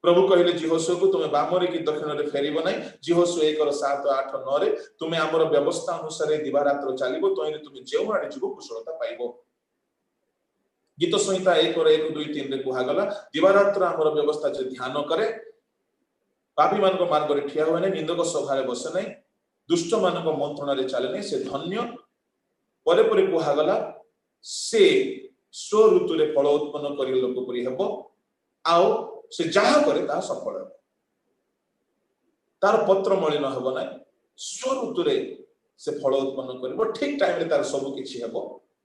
प्रभु कहले जिहोशू को तुमे बामरे की दक्षिण रे फेरिबो नै जिहोशू 1:7 8 9 रे तुमे हमर व्यवस्था अनुसार दिवा रात्र चलिबो तहिरे तुमे जेउ आडे जिवो कुशलता पाइबो गीत संहिता 1:1 2 3 रे कुहा गला दिवा रात्र हमर व्यवस्था जे ध्यान करे पापी मान को मार्ग रे ठिया होय नै निंदक सभा रे बसे नै दुष्ट मान को मंत्रणा रे चले नै से धन्य परे परे कुहा गला से स्व ऋतु रे फल उत्पन्न करि लोक परि हेबो आउ से जहा करे ता सफल हेबो तार पत्र मलिन हेबो नै स्व ऋतु रे से फल उत्पन्न करबो ठीक टाइम रे तार सब किछि हेबो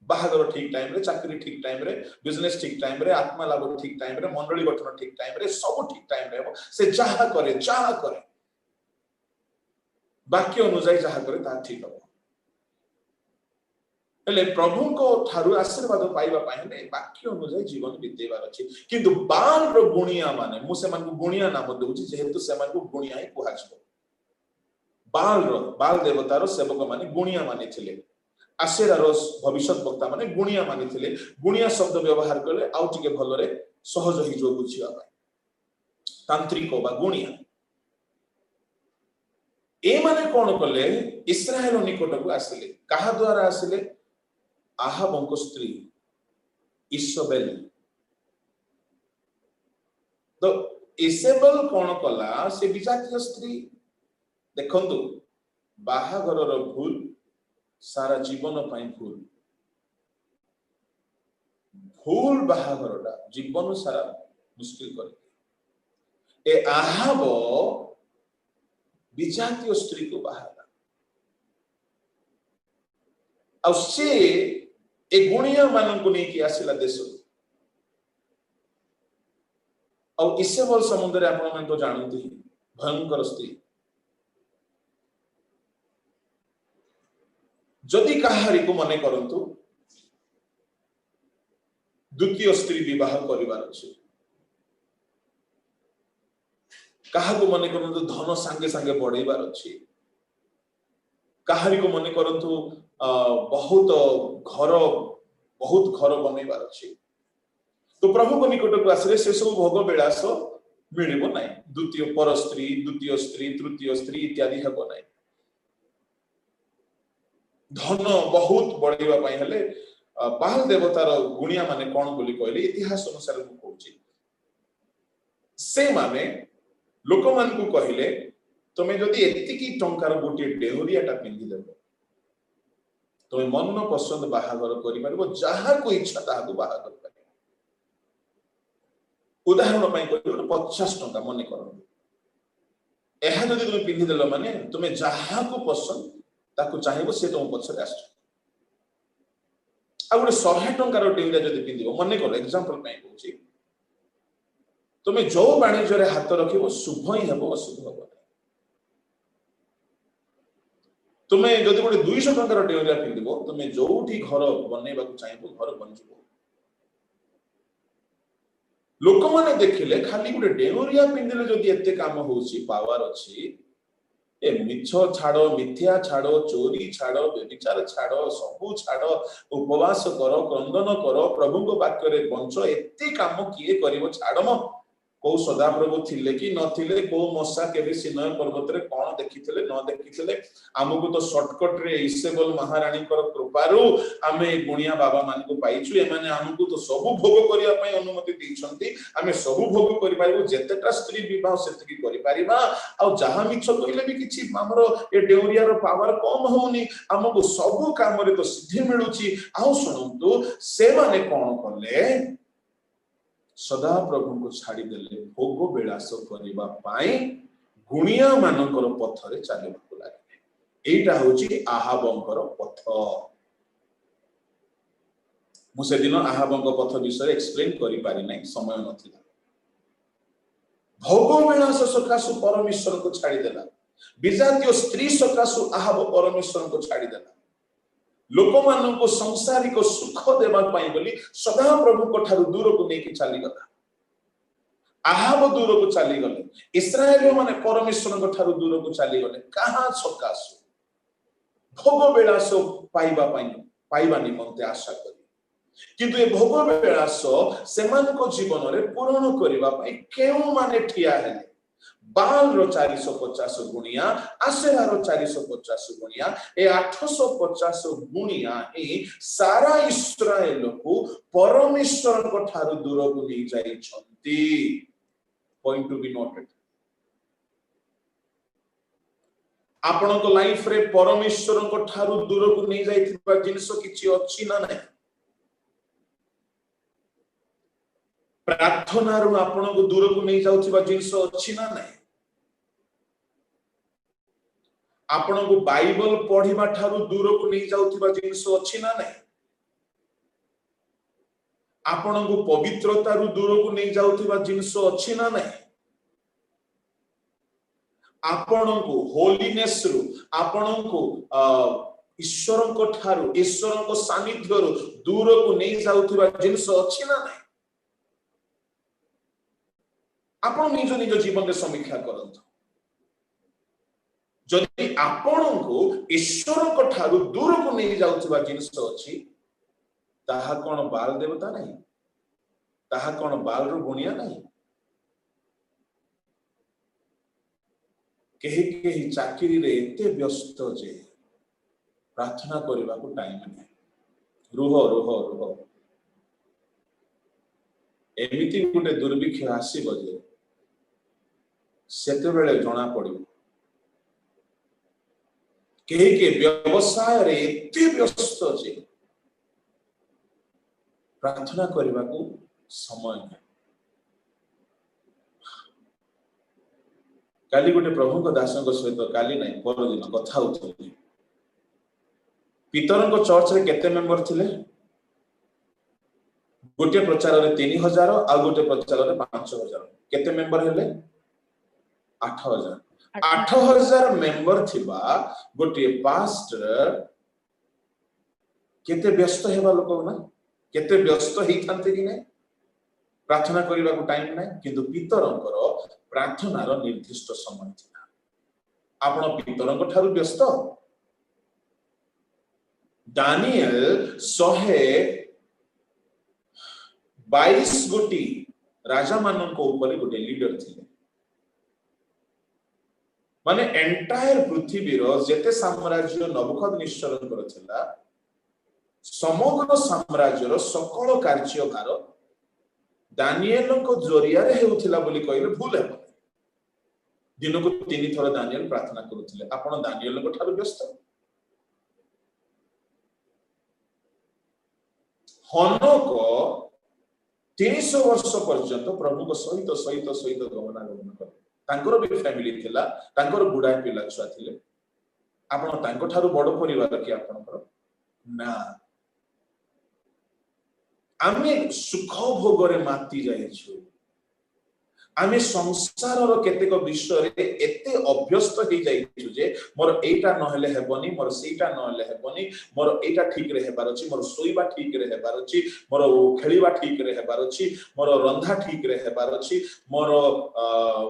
बाहागर ठीक टाइम रे चाकरी ठीक टाइम रे बिजनेस ठीक टाइम रे आत्मा लाभ ठीक टाइम रे मंडली गठन ठीक टाइम रे सब ठीक टाइम रे हेबो से जहा करे वाक्य अनुसार जहा करे ता ठीक हेबो हेले प्रभु को ठारू आशीर्वाद पाइबा पाए ने वाक्य अनुसार जीवन बितेबार अछि किंतु बाल रो गुणिया माने मु से मान को गुणिया नाम देउची जेहेतु से मान को गुणिया ही कुहाजबो बाल देवता रो सेवक माने गुणिया माने थिले आशेरा रो भविष्यत वक्ता माने गुणिया माने थिले गुणिया शब्द व्यवहार करले आउ टिके भलरे सहज ही जो बुझिया पाए तांत्रिक बा गुणिया ए माने कोन कले इस्राएल निकट को आसिले कहा द्वारा आसिले आहाबंक स्त्री इसेबेल तो इसेबेल कोन कला से विजातीय स्त्री देखंतु बाहागर रो भूल सारा जीवन पाई भूल बाहागरटा जीवन सारा मुश्किल कर ए आहाब विजातीय स्त्री को बाहारा आ से ए गुणिया मान को नहीं कि आसिला देश और इसेबेल समुद्र आपण मन तो जानती भयंकर स्त्री जदि कहारी को मने करंतु द्वितीय स्त्री विवाह करिवार अछि कहा को मने करंतु धन संगे संगे बढ़ेबार अछि कहारी को मने करंतु बहुत घर बनैबार अछि तो प्रभु को निकट को आसले से सब भोग विलास मिलिबो नाही द्वितीय पर स्त्री द्वितीय स्त्री तृतीय स्त्री इत्यादि हेबो नाही धन बहुत बढ़िबा पई हेले बाल देवतार गुणिया माने कोन बोली कहले इतिहास अनुसार मु कहूची से माने लोक मान को कहले तमे जदी एतिकी टंकार गोटे डेहुरियाटा पिंदी देबो तमे मन पसंद बाहागर करि परबो जहा को इच्छा ताहा को बाहागर कर उदाहरण पई कहले 50 टंका मने करो एहा जदी तुमे पिंदी देलो माने तुमे जहा को पसंद ताको चाहिबो से तुम पछरे आछ आ गोटे 100 टंकार डेहुरिया जदी पिंदिबो मने करो एग्जांपल पई कहूची तुमे जो वाणिज्य रे हाथ रखिबो शुभ ही हेबो अशुभ हेबो तुमे जदी गोटे 200 टंकार डेहुरिया पिंदिबो तुमे जोठी घर बनेबा को चाहिबो घर बनजिबो लोक माने देखिले खाली गोटे डेहुरिया पिंदिले जदी एते काम होउची पावर अछि ए मिछ छाड़ो मिथ्या छाड़ो चोरी छाड़ो व्यभिचार छाड़ो सबु छाड़ो उपवास करो क्रंदन करो प्रभु को वाक्य रे बंच एते काम किए करिवो छाड़म को सदा प्रभु थिले कि नथिले को मसा केबे सिनय पर्वत रे कोन देखिथिले न देखिथिले हमकु तो शॉर्टकट रे इसेबल महारानी कर कृपारु आमे गुणिया बाबा मान को पाइछु ए माने हमकु तो सब भोग करिया पई अनुमति दैछंती आमे सब भोग करि पाइबो जेतेटा स्त्री विवाह सेतकी करि पारिबा आ जहा मिछ कइले भी किछि हमरो ए डेउरिया रो पावर कम होउनी हमकु सब काम रे तो सिद्धि मिलुची आ सुनंतु से माने कोन करले सदा प्रभु को छाड़ी देले भोग विलास करिबा पाई गुणिया मानकर पथरे चलिबाकू लागिले एटा होची आहाबंकर पथ मु से दिन आहाबंक पथ विषय एक्सप्लेन करि पारि नै समय नथिला भोग विलास सकासु परमेश्वर को छाड़ी देला विजातीय स्त्री सकासु आहाब परमेश्वर को छाड़ी देला लोक मान को संसारिक सुख देबा पाई बोली सदा प्रभु को ठारू दूर को नेकी चली गला आहाब दूर को चली गले इस्राएल माने परमेश्वर को ठारू दूर को चली गले कहां सकासु भोग विलास पाइबा निमंते आशा करी किंतु ए भोग विलास सेमान को जीवन रे पूर्ण करिबा पाई केउ माने ठिया हेले बाल रो 450 गुणिया आशेरा रो 450 गुणिया ए 850 गुणिया ही सारा इस्राएल को परमेश्वर को ठारू दूर को नहीं जाई छंती पॉइंट टू बी नोटेड आपण को लाइफ रे परमेश्वर को ठारू दूर को नहीं जाईथिबा जिंस किछि अछि ना नै प्रार्थना रो आपण को दूर को नहीं जाउथिबा जिंस अछि ना नै आपण को बाइबल पढ़िबा ठारू दूर को नहीं जाउथिबा जिंस अछि ना नै आपण को पवित्रता रु दूर को नहीं जाउथिबा जिंस अछि ना नै आपण को होलीनेस रु आपण को ईश्वर को ठारू ईश्वर को सानिध्य रु दूर को नहीं जाउथिबा जिंस अछि ना नै आपण निज निज जीवन रे समीक्षा करंत जदि आपण को ईश्वर को ठारू दूर को नहीं जाउथिबा जिंस अछि ताहा कोन बाल देवता नहीं ताहा कोन बाल रो गुणिया नहीं केही केही चाकरी रे एते व्यस्त जे प्रार्थना करबा को टाइम नहीं रुह रुह रुह एमिति गुटे दुर्भिक्ष आसीबो जे सेते बेले जणा पड़िबो केही के व्यवसाय रे एते व्यस्त जे प्रार्थना करबा को समय नहीं काली गोटे प्रभु को दासों सहित काली नहीं पर दिन कथा होथि पितरन को चर्च रे केते मेंबर थिले गोटे प्रचार रे 3000 आ गोटे प्रचार रे 5000 केते मेंबर हेले 8000 8000 मेंबर थिबा गोटे पास्टर केते व्यस्त हेबा लोक ना केते व्यस्त ही थांते कि नहीं प्रार्थना करबा को टाइम नहीं किंतु पितरंकर प्रार्थना रो निर्दिष्ट समय थिला आपण पितरंक ठारू व्यस्त दानिएल 112 22 गोटी राजा मानन को ऊपर गोटे लीडर थिले माने एंटायर पृथ्वी रो जेते साम्राज्य नबुकदनेस्सर करथिला समग्र साम्राज्य रो सकल कार्यभार दानिएल को जरिया रे हेउथिला बोली कहले भूल है दिन को 3 थर दानिएल प्रार्थना करूथिले आपण दानिएल को ठार व्यस्त हनक 300 वर्ष पर्यंत प्रभु को सहित सहित सहित गमनागमन करे तांकर भी फैमिली थिला तांकर गुडा पिला छुआ थिले आपण तांको ठारू बड़ परिवार कि आपनकर ना आमे सुख भोगरे माती जाइछु आमे संसार रो केतेक विषय रे एते अभ्यस्त हे जाइछु जे मोर एटा नहले हेबनी मोर सेटा नहले हेबनी मोर एटा ठीक रे हेबार अछि मोर सोइबा ठीक रे हेबार अछि मोर खेलिबा ठीक रे हेबार अछि मोर रंधा ठीक रे हेबार अछि मोर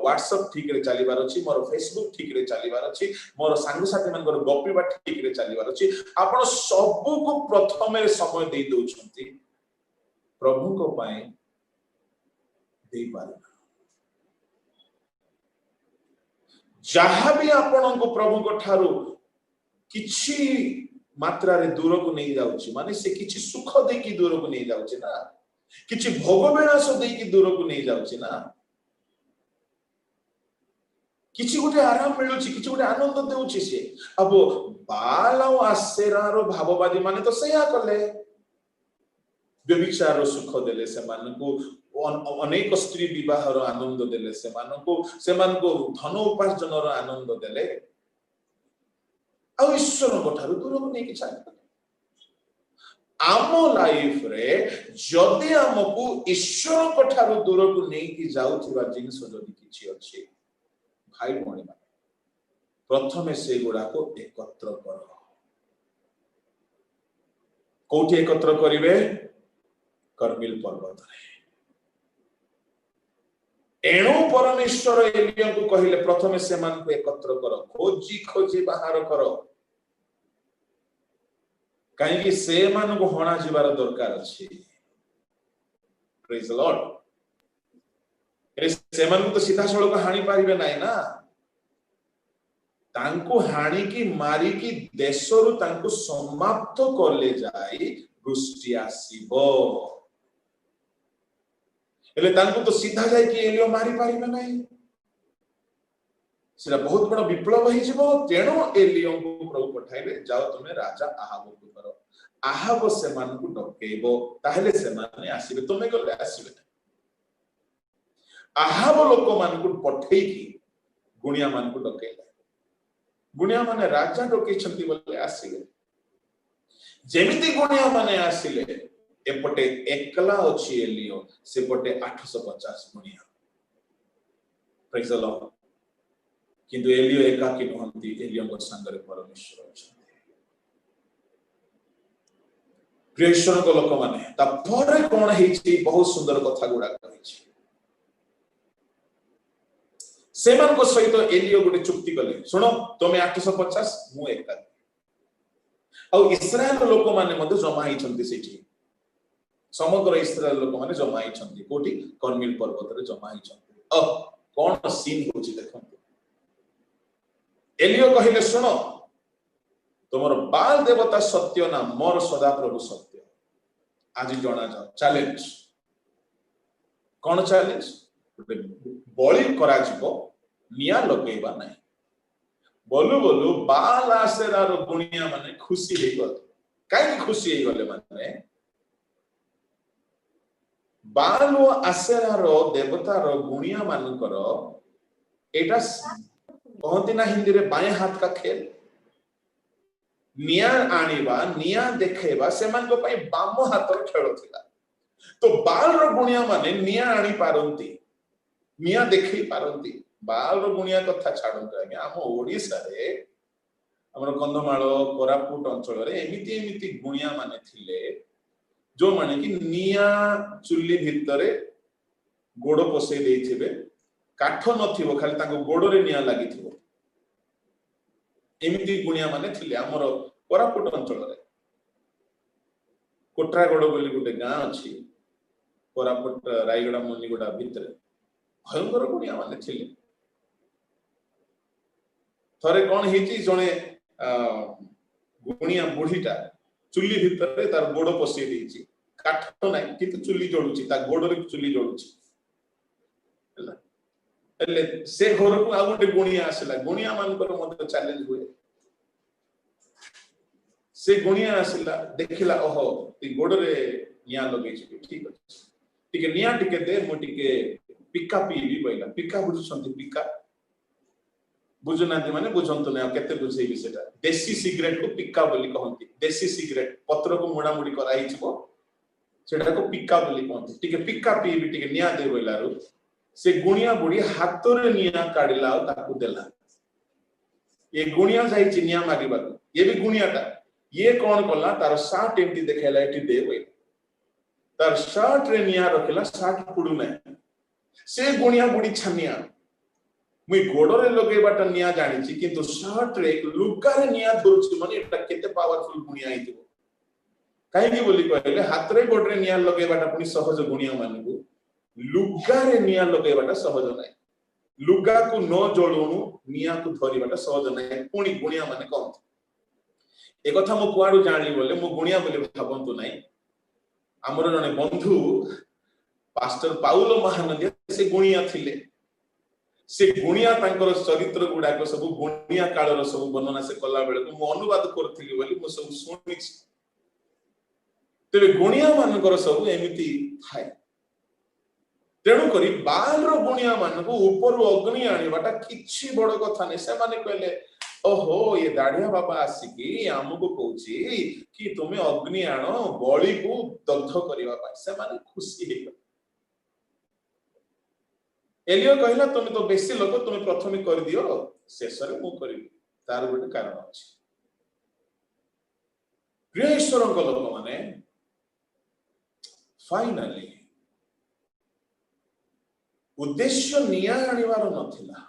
व्हाट्सएप ठीक रे चलीबार अछि मोर फेसबुक ठीक रे चलीबार अछि मोर संग साथी मनकर गपिबा ठीक रे चलीबार अछि आपण सब को प्रथमे समय दे दोछंती प्रभु को पाए दे पारे जहाँ भी आपण को प्रभु को ठारू किछि मात्रा रे दूर को नहीं जाउची माने से किछि सुख दे की दूर को नहीं जाउची ना किछि भोग विलास दे की दूर को नहीं जाउची ना किछि गुटे आराम मिलुची किछि गुटे आनंद देउची से अब बाल और आसेरा रो भाववादी माने तो सया करले व्यभिचार रो सुख देले से मान को अनेक स्त्री विवाह रो आनंद देले से मान को धन उपार्जन रो आनंद देले आ ईश्वर को ठारू दूर को नहीं कि चाहे आम लाइफ रे जदि हमकु ईश्वर को ठारू दूर को नहीं कि जाउथिबा जिंस जदि किछि अछि भाई भणी प्रथमे से गुडा को एकत्र कर कोठी एकत्र करिवे कर्मिल पर्वत रे एणु परमेश्वर एलिया को कहिले प्रथमे से मान को एकत्र करो खोजी खोजी बाहर करो काहे कि से मान को हणा जीवार दरकार अछि प्रेज द लॉर्ड ए से मान को तो सीधा सड़क हानि पारिबे नाही ना तांको हानि की मारी की देशरु तांको समाप्त करले जाई दृष्टि आसीबो एले तांको तो सीधा जाय कि एलियो मारी पारिबे नाही सेला बहुत बड़ विप्लव ही जिवो तेणु एलियो को प्रभु पठाइबे जाओ तुमे राजा आहाब को करो आहाब से मान को डकेबो ताहले से माने आसीबे तुमे गले आसीबे आहाब लोक मान को पठेई की गुणिया मान को डकेला गुणिया माने राजा डके छंती बोले आसीले जेमिति गुणिया माने आसीले एपटे एकला अछि एलियो सेपटे 850 गुणिया प्रेज द लॉर्ड किंतु एलियो एकाकी नहंती एलियो को संगरे परमेश्वर अछंती प्रेषण को लोक माने ता परे कोन हेछि बहुत सुंदर कथा गुडा कहिछि सेमान को सहित एलियो गुटे चुक्ति कले सुनो तमे 850 मु एका और इस्राएल लोक माने मध्ये जमा हिचंती सेठी समग्र इस्राएल लोक माने जमा हिचंती कोठी कर्मिल पर्वत रे जमा हिचंती कोन सीन होची देखंतु एलियो कहिले सुनो तुमर बाल देवता सत्य ना मोर सदा प्रभु सत्य आज जणा जाओ चैलेंज कोन चैलेंज बळी करा जिवो निया लगेबा नाही बोलू बोलू बाल आसेरा रो गुणिया माने खुशी हे गल काई खुशी हे गले माने बाल ओ आसेरा रो देवता रो गुणिया मानकर एटा कहती ना हिंदी रे बाएं हाथ का खेल निया आनीबा निया देखेबा से मान को पई बाम हाथ रो खेल थिला तो बाल रो गुणिया माने निया आनी पारंती निया देखै पारंती बाल रो गुणिया कथा छाडंत आगे हम ओडिसा रे हमर कंधमाळ कोरापुट अंचल रे एमिति गुणिया माने थिले जो माने कि निया चुल्ली भितरे गोड़ पसै देथिबे काठ नथिबो खाली ताको गोड़ रे निया लागिथिबो एमिति गुणिया माने थिले हमर कोरापुट अंचल रे कोट्रागड़ बोली गोटे गां अछि कोरापुट रायगड़ा मुनिगुड़ा भितर भयंकर गुणिया माने थिले थरे कौन हेची जणे गुणिया बुढ़ीटा चुली भितर तार गोड़ पसी देची काठ नाही किंतु चुली जळुची ता गोड़रे चुली जळुची हला एले से घर को आ गोटे गुणिया आसला गुणिया मानकर मते चैलेंज हुए से गुणिया आसला देखिला ओहो ती गोड़रे निया लगे छी ठीक अछि टिके निया टिके दे मो टिके पिका पीबी पहिला पिका बुझुछंती पिका बुझुनांती माने बुझंतो ने केते बुझेबी सेटा देसी सिगरेट को पिका बोली कहंती देसी सिगरेट पत्र को मुड़ा मुड़ी कराई छबो सेटा को पिका बोली कहंती टिके पिका पीबी टिके निया दे बोलारो से गुणिया बुढ़ी हातरे निया काढिला ताकू देला ये गुणिया जाई चिनिया मागिबा ये भी गुणियाटा ये कौन कला तार साट एमटी देखेला एटी दे बोल तार शर्ट रे निया रखिला शर्ट पुडू नै से गुणिया बुढ़ी छनिया मुई गोड़रे लगेबाटा निया जानि छी किंतु शर्ट रे लुगारे निया धरछि माने एटा केते पावरफुल गुणिया आइतिबो काहे की बोली कहले हाथ रे गोड़रे निया लगेबाटा पुनी सहज गुणिया मानबो लुगारे निया लगेबाटा सहज नै लुगा को न जळुनु निया को धरिबाटा सहज नै पुनी गुणिया माने कोन ए कथा मो कुआडू जानि बोले मो गुणिया बोले भाबंतु नै हमर जने बंधु पास्टर पाउलो महानंदी से गुणिया थिले से गुणिया तांकर चरित्र गुडा को सब गुणिया कालर सब वर्णना से कला बेले को मो अनुवाद करथिली बोली मो सब सुनि तबे गुणिया मानकर सब एमिति थाए तेणु करी बाल रो गुणिया मान को ऊपर अग्नि आनिबाटा किछि बड़ कथा नै से माने कहले ओहो ये दाढ़िया बाबा आसिकी हमको कहूची कि तुम्हें अग्नि आण बलि को दग्ध करबा पाई से माने खुशी हे एलियो कहला तुम तो बेसी लोग तुम प्रथम कर दियो शेष रे मु करबी तार गोटे कारण अछि प्रिय ईश्वर को लोक माने फाइनली उद्देश्य निया आनिवार नथिला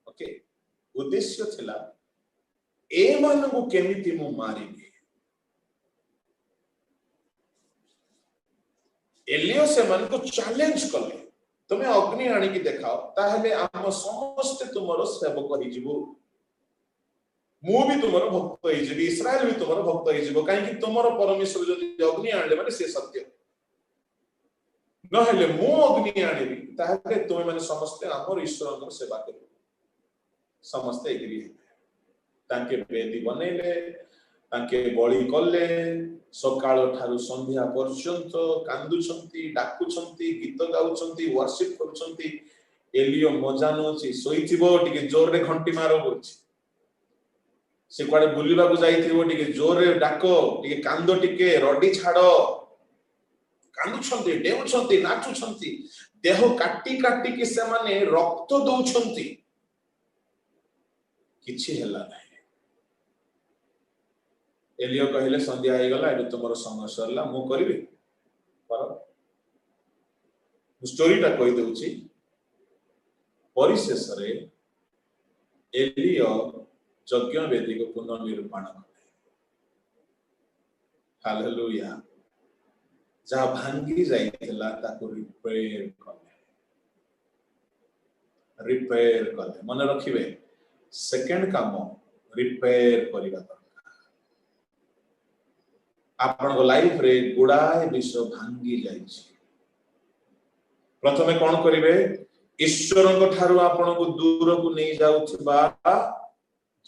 ओके उद्देश्य थिला ए मान को केमिति मु मारिबी एलियो से मन को चैलेंज कले तुम्हें अग्नि आनी की देखाओ ताहले आम समस्त तुमरो सेवक होई जिवो मु भी तुमरो भक्त होई जिवि इस्राएल भी तुमरो भक्त होई जिवो काहे कि तुमरो परमेश्वर जदि अग्नि आनले माने से सत्य न हेले मु अग्नि आनिबी ताहले तुमे माने समस्त हमर ईश्वर को सेवा करियो समस्त एग्री तांके वेदी बनेले तांके बळी कले सकाळ ठारू संध्या पर्यंत कांदुछंती डाकुछंती गीत गाउछंती वर्शिप करूछंती एलियो मजानोची सोईथिबो टिके जोर रे घंटी मारो बोलछि से कोडे बुलिबा को जाईथिबो टिके जोर रे डाको टिके कांदो टिके रडी छाडो कांदुछंती डेउछंती नाचुछंती देह काटी काटी कि से माने रक्त दउछंती किछि हला नै एलियो कहले संध्या आइ गला एबे तुमरो समय सरला मु करबी पर स्टोरीटा कहि दउची परिशेष रे एलियो यज्ञ वेदी को पुनर्निर्माण कले हालेलुया जा भांगी जाइथिला ताको रिपेयर कले मन रखिबे सेकंड काम रिपेयर करिबा दरकार आपन को लाइफ रे गुडाए विषय भांगी जाइछि प्रथमे कोन करिवे ईश्वर को ठारू आपन को दूर को नै जाउथबा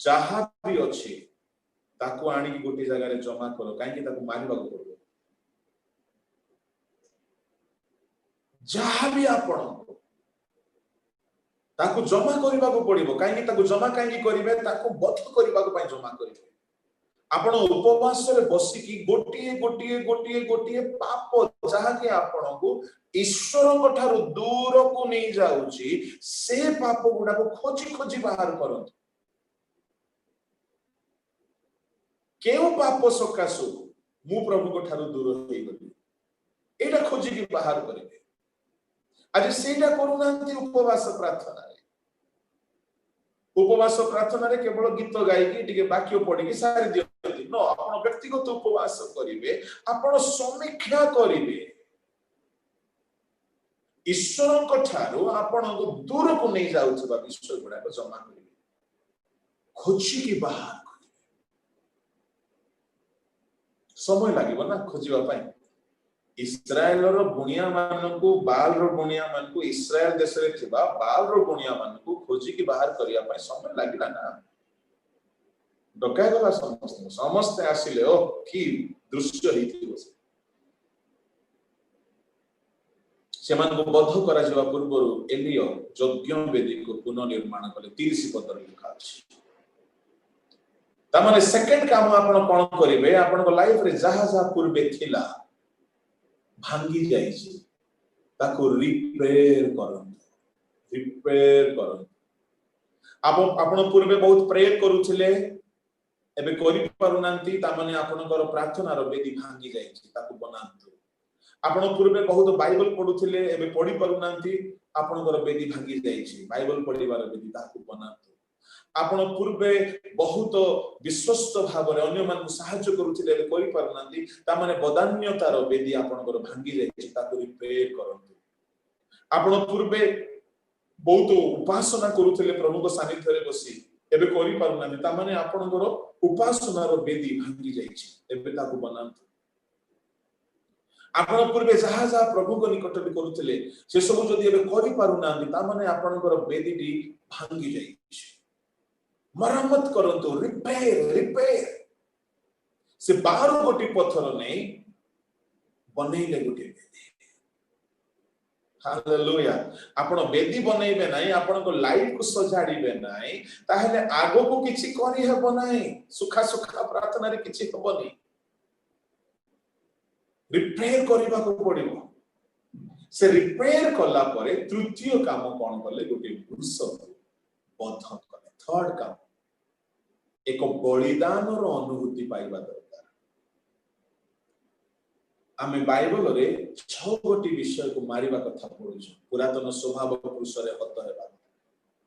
जहा भी अछि ताको आनी की गोटी जगह रे जमा करो काहे कि ताको मारिबा को पड़बो जहा भी आपन ताको जमा करबा को पड़िबो काहे कि ताको जमा काहे करिवे ताको बध करबा को पय जमा करिवे आपण उपवास रे बसी की गोटिए गोटिए गोटिए गोटिए पाप जहा के आपण को ईश्वर को ठारू दूर को नै जाउची से पाप गुडा को खोजी खोजी बाहर करंत केउ पाप सकासु मु प्रभु को ठारू दूर होई गली एटा खोजी के बाहर करिवे आज सेटा करूनांती उपवास प्रार्थना रे केवल गीत गाई की टिके वाक्य पढ़ी की सारी दियंती नो आपण व्यक्तिगत उपवास करिवे आपण समीक्षा करिवे ईश्वर ठारू आपण दूर को नहीं जाउथबा विषय गुडा जमा करिवे खोजी की बाहर करिवे समय लागिबो ना खोजिबा पई इस्राएल रो बुनिया मानकू बाल रो बुनिया मानकू इस्राएल देश रे थिबा बाल रो बुनिया मानकू खोजी की बाहर करिया पई समय लागिला ना डकाय गला समस्त आसिले ओ की दृश्य हिथिबो सेमान को बद्ध करा जवा पूर्व एलियो यज्ञ वेदी को पुनर्निर्माण कले 30 पद लिखा अछि तामाने सेकंड काम आपण कोन करिवे आपण को लाइफ रे जहा जहा पूर्वे थिला भांगी जाइछि ताको रिपेयर करन आपण पूर्वे बहुत प्रे करूथिले एबे करि पारुनांती तामाने आपनकर प्रार्थना रो वेदी भांगी जाइछि ताको बनांतु आपण पूर्वे बहुत बाइबल पढुथिले एबे पढि पारुनांती आपनकर वेदी भांगी जाइछि बाइबल पढिबार वेदी ताको बनांतु आपण पूर्वे बहुत विश्वस्त भाव रे अन्य मानकु सहाय्य करूथिले एबे करि पारुनांती तामाने बदान्यतार वेदी आपनकर भांगी जाइछि ताको रिपेयर करंतु आपण पूर्वे बहुत उपासना करूथिले प्रभु को सानिध्य रे बसी एबे करि पारुनांती तामाने आपनकर उपासनार वेदी भांगी जाइछि एबे ताको बनांतु आपण पूर्वे जहा जहा प्रभु को निकट में करूथिले से सब जदी एबे करि पारुनांती ता माने आपनकर वेदीटी भांगी जाइछि मरम्मत करंतु रिपेयर से 12 गोटी पत्थर नै बनेइले गोटी वेदी हालेलुया आपण वेदी बनेइबे नै आपनको लाइफ को सजाडीबे नै ताहेले आगो को किछि करि हेबो नै सुखा सुखा प्रार्थना रे किछि हेबो नै रिपेयर करबा को पड़िबो से रिपेयर कला परे तृतीय काम कोन कले गोटे पुरुष बद्ध कले थर्ड काम एक बलिदान रो अनुभूति पाइबा दरकार आमे बाइबल रे 6 गोटी विषय को मारिबा कथा पढुछु पुरातन स्वभाव पुरुष रे हत हेबा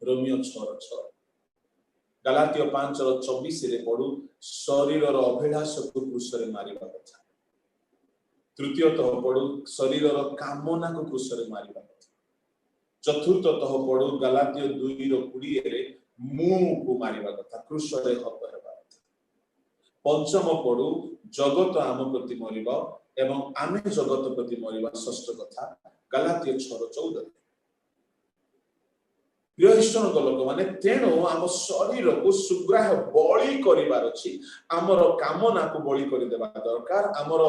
रोमियो 6:6 गलातियो 5:24 रे पढु शरीर रो अभिलाष को पुरुष रे मारिबा कथा तृतीयतः पढ़ु शरीर कामना को क्रूसरे मारिबा कथा चतुर्थतः पढ़ु गलातियो 2:20 रे मुंह को मारिबा कथा क्रूसरे हत हेबा कथा पंचम पढ़ु जगत आम प्रति मरिबा एवं आमे जगत प्रति मरिबा षष्ठ कथा गलातियो 6:14 प्रियष्टन लोक माने तेणु आम शरीर को सुग्राह बलि करिवार अछि हमर कामना को बलि करि देबा दरकार हमर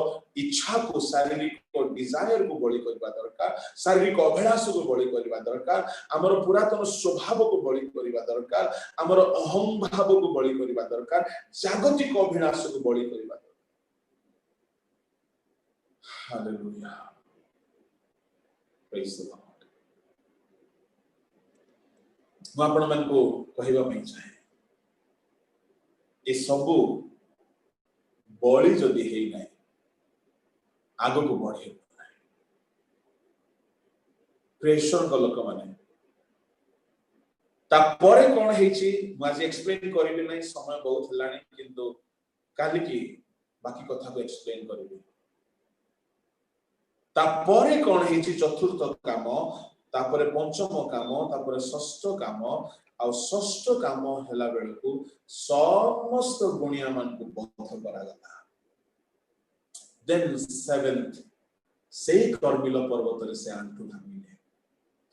इच्छा को शारीरिक डिजायर को बलि करिबा दरकार शारीरिक अभिलाष को बलि करिबा दरकार हमर पुरातन स्वभाव को बलि करिबा दरकार हमर अहम भाव को बलि करिबा दरकार जागतिक अभिलाष को बलि करिबा दरकार हालेलुया प्रेज द लॉर्ड आपण मन को कहिबा पई चाहे ए सब बळी जदी हेई नै आगो को बढ़े प्रेशर को लोक माने ता परे कोन हेची माजी एक्सप्लेन करिबे नै समय बहुत हलानी किंतु काली की बाकी कथा को एक्सप्लेन करिबे ता परे कोन हेची चतुर्थ काम तापरे पंचम काम तापरे षष्ठ काम आ षष्ठ काम हला बेलकू समस्त गुणिया मान को बद्ध करा गला देन सेवेंथ से कर्मिल पर्वत रे से आंटू भांगिले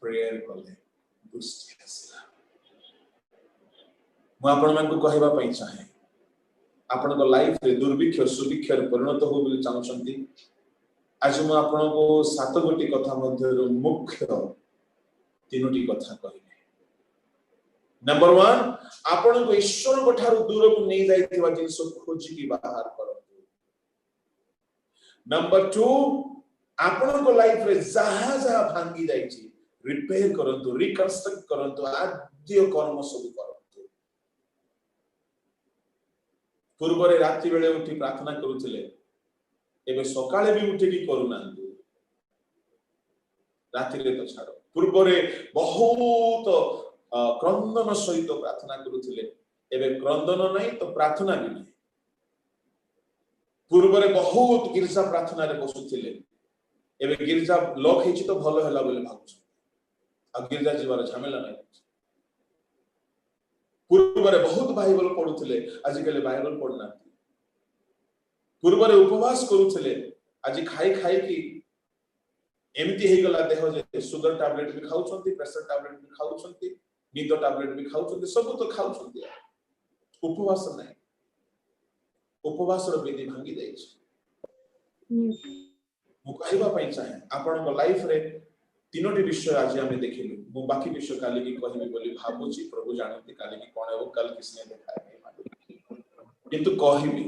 प्रेयर कले दृष्टि आसला मु आपण मान को कहबा पई चाहे आपण को लाइफ रे दुर्भिक्ष सुभिक्ष रे परिणत हो बोली चाहछंती आज मु आपण को सात गोटी कथा मध्य मुख्य तीनोटी कथा कहिने नंबर 1 आपण को ईश्वर को ठारू दूर को नहीं जाइथिबा जिंस खोजी की बाहर करंतु नंबर 2 आपण को लाइफ रे जहा जहा भांगी जाइछि रिपेयर करंतु रिकंस्ट्रक्ट करंतु आद्य कर्म सब करंतु पूर्व रे रात्रि बेले उठी प्रार्थना करूथिले एबे सकाळे भी उठी की करूनांतु रात्रि रे तो छाड़ो पूर्व रे बहुत क्रंदन सहित प्रार्थना करूथिले एबे क्रंदन नहीं तो प्रार्थना भी नहीं पूर्व रे बहुत गिरजा प्रार्थना रे बसुथिले एबे गिरजा लॉक हेछि तो भलो होला बोले भाबुछ आ गिरजा जीवार झमेला नै पूर्वरे बहुत बाइबल पढुथिले आज कले बाइबल पढना पूर्वरे उपवास करूथिले आज खाई खाई की एमती हे गला देह जे सुगर टैबलेट भी खाउछंती प्रेशर टैबलेट भी खाउछंती निद टैबलेट भी खाउछंती सब तो खाउछंती उपवास नै उपवास रो विधि भांगी दै छै मु कहबा पई चाहे आपन लाइफ रे तीनोटी विषय आज हमें देखिलु मु बाकी विषय काली की कहबी बोली भाबुची प्रभु जानती काली की कोन हो कल किसने देखा नहीं किंतु कहबी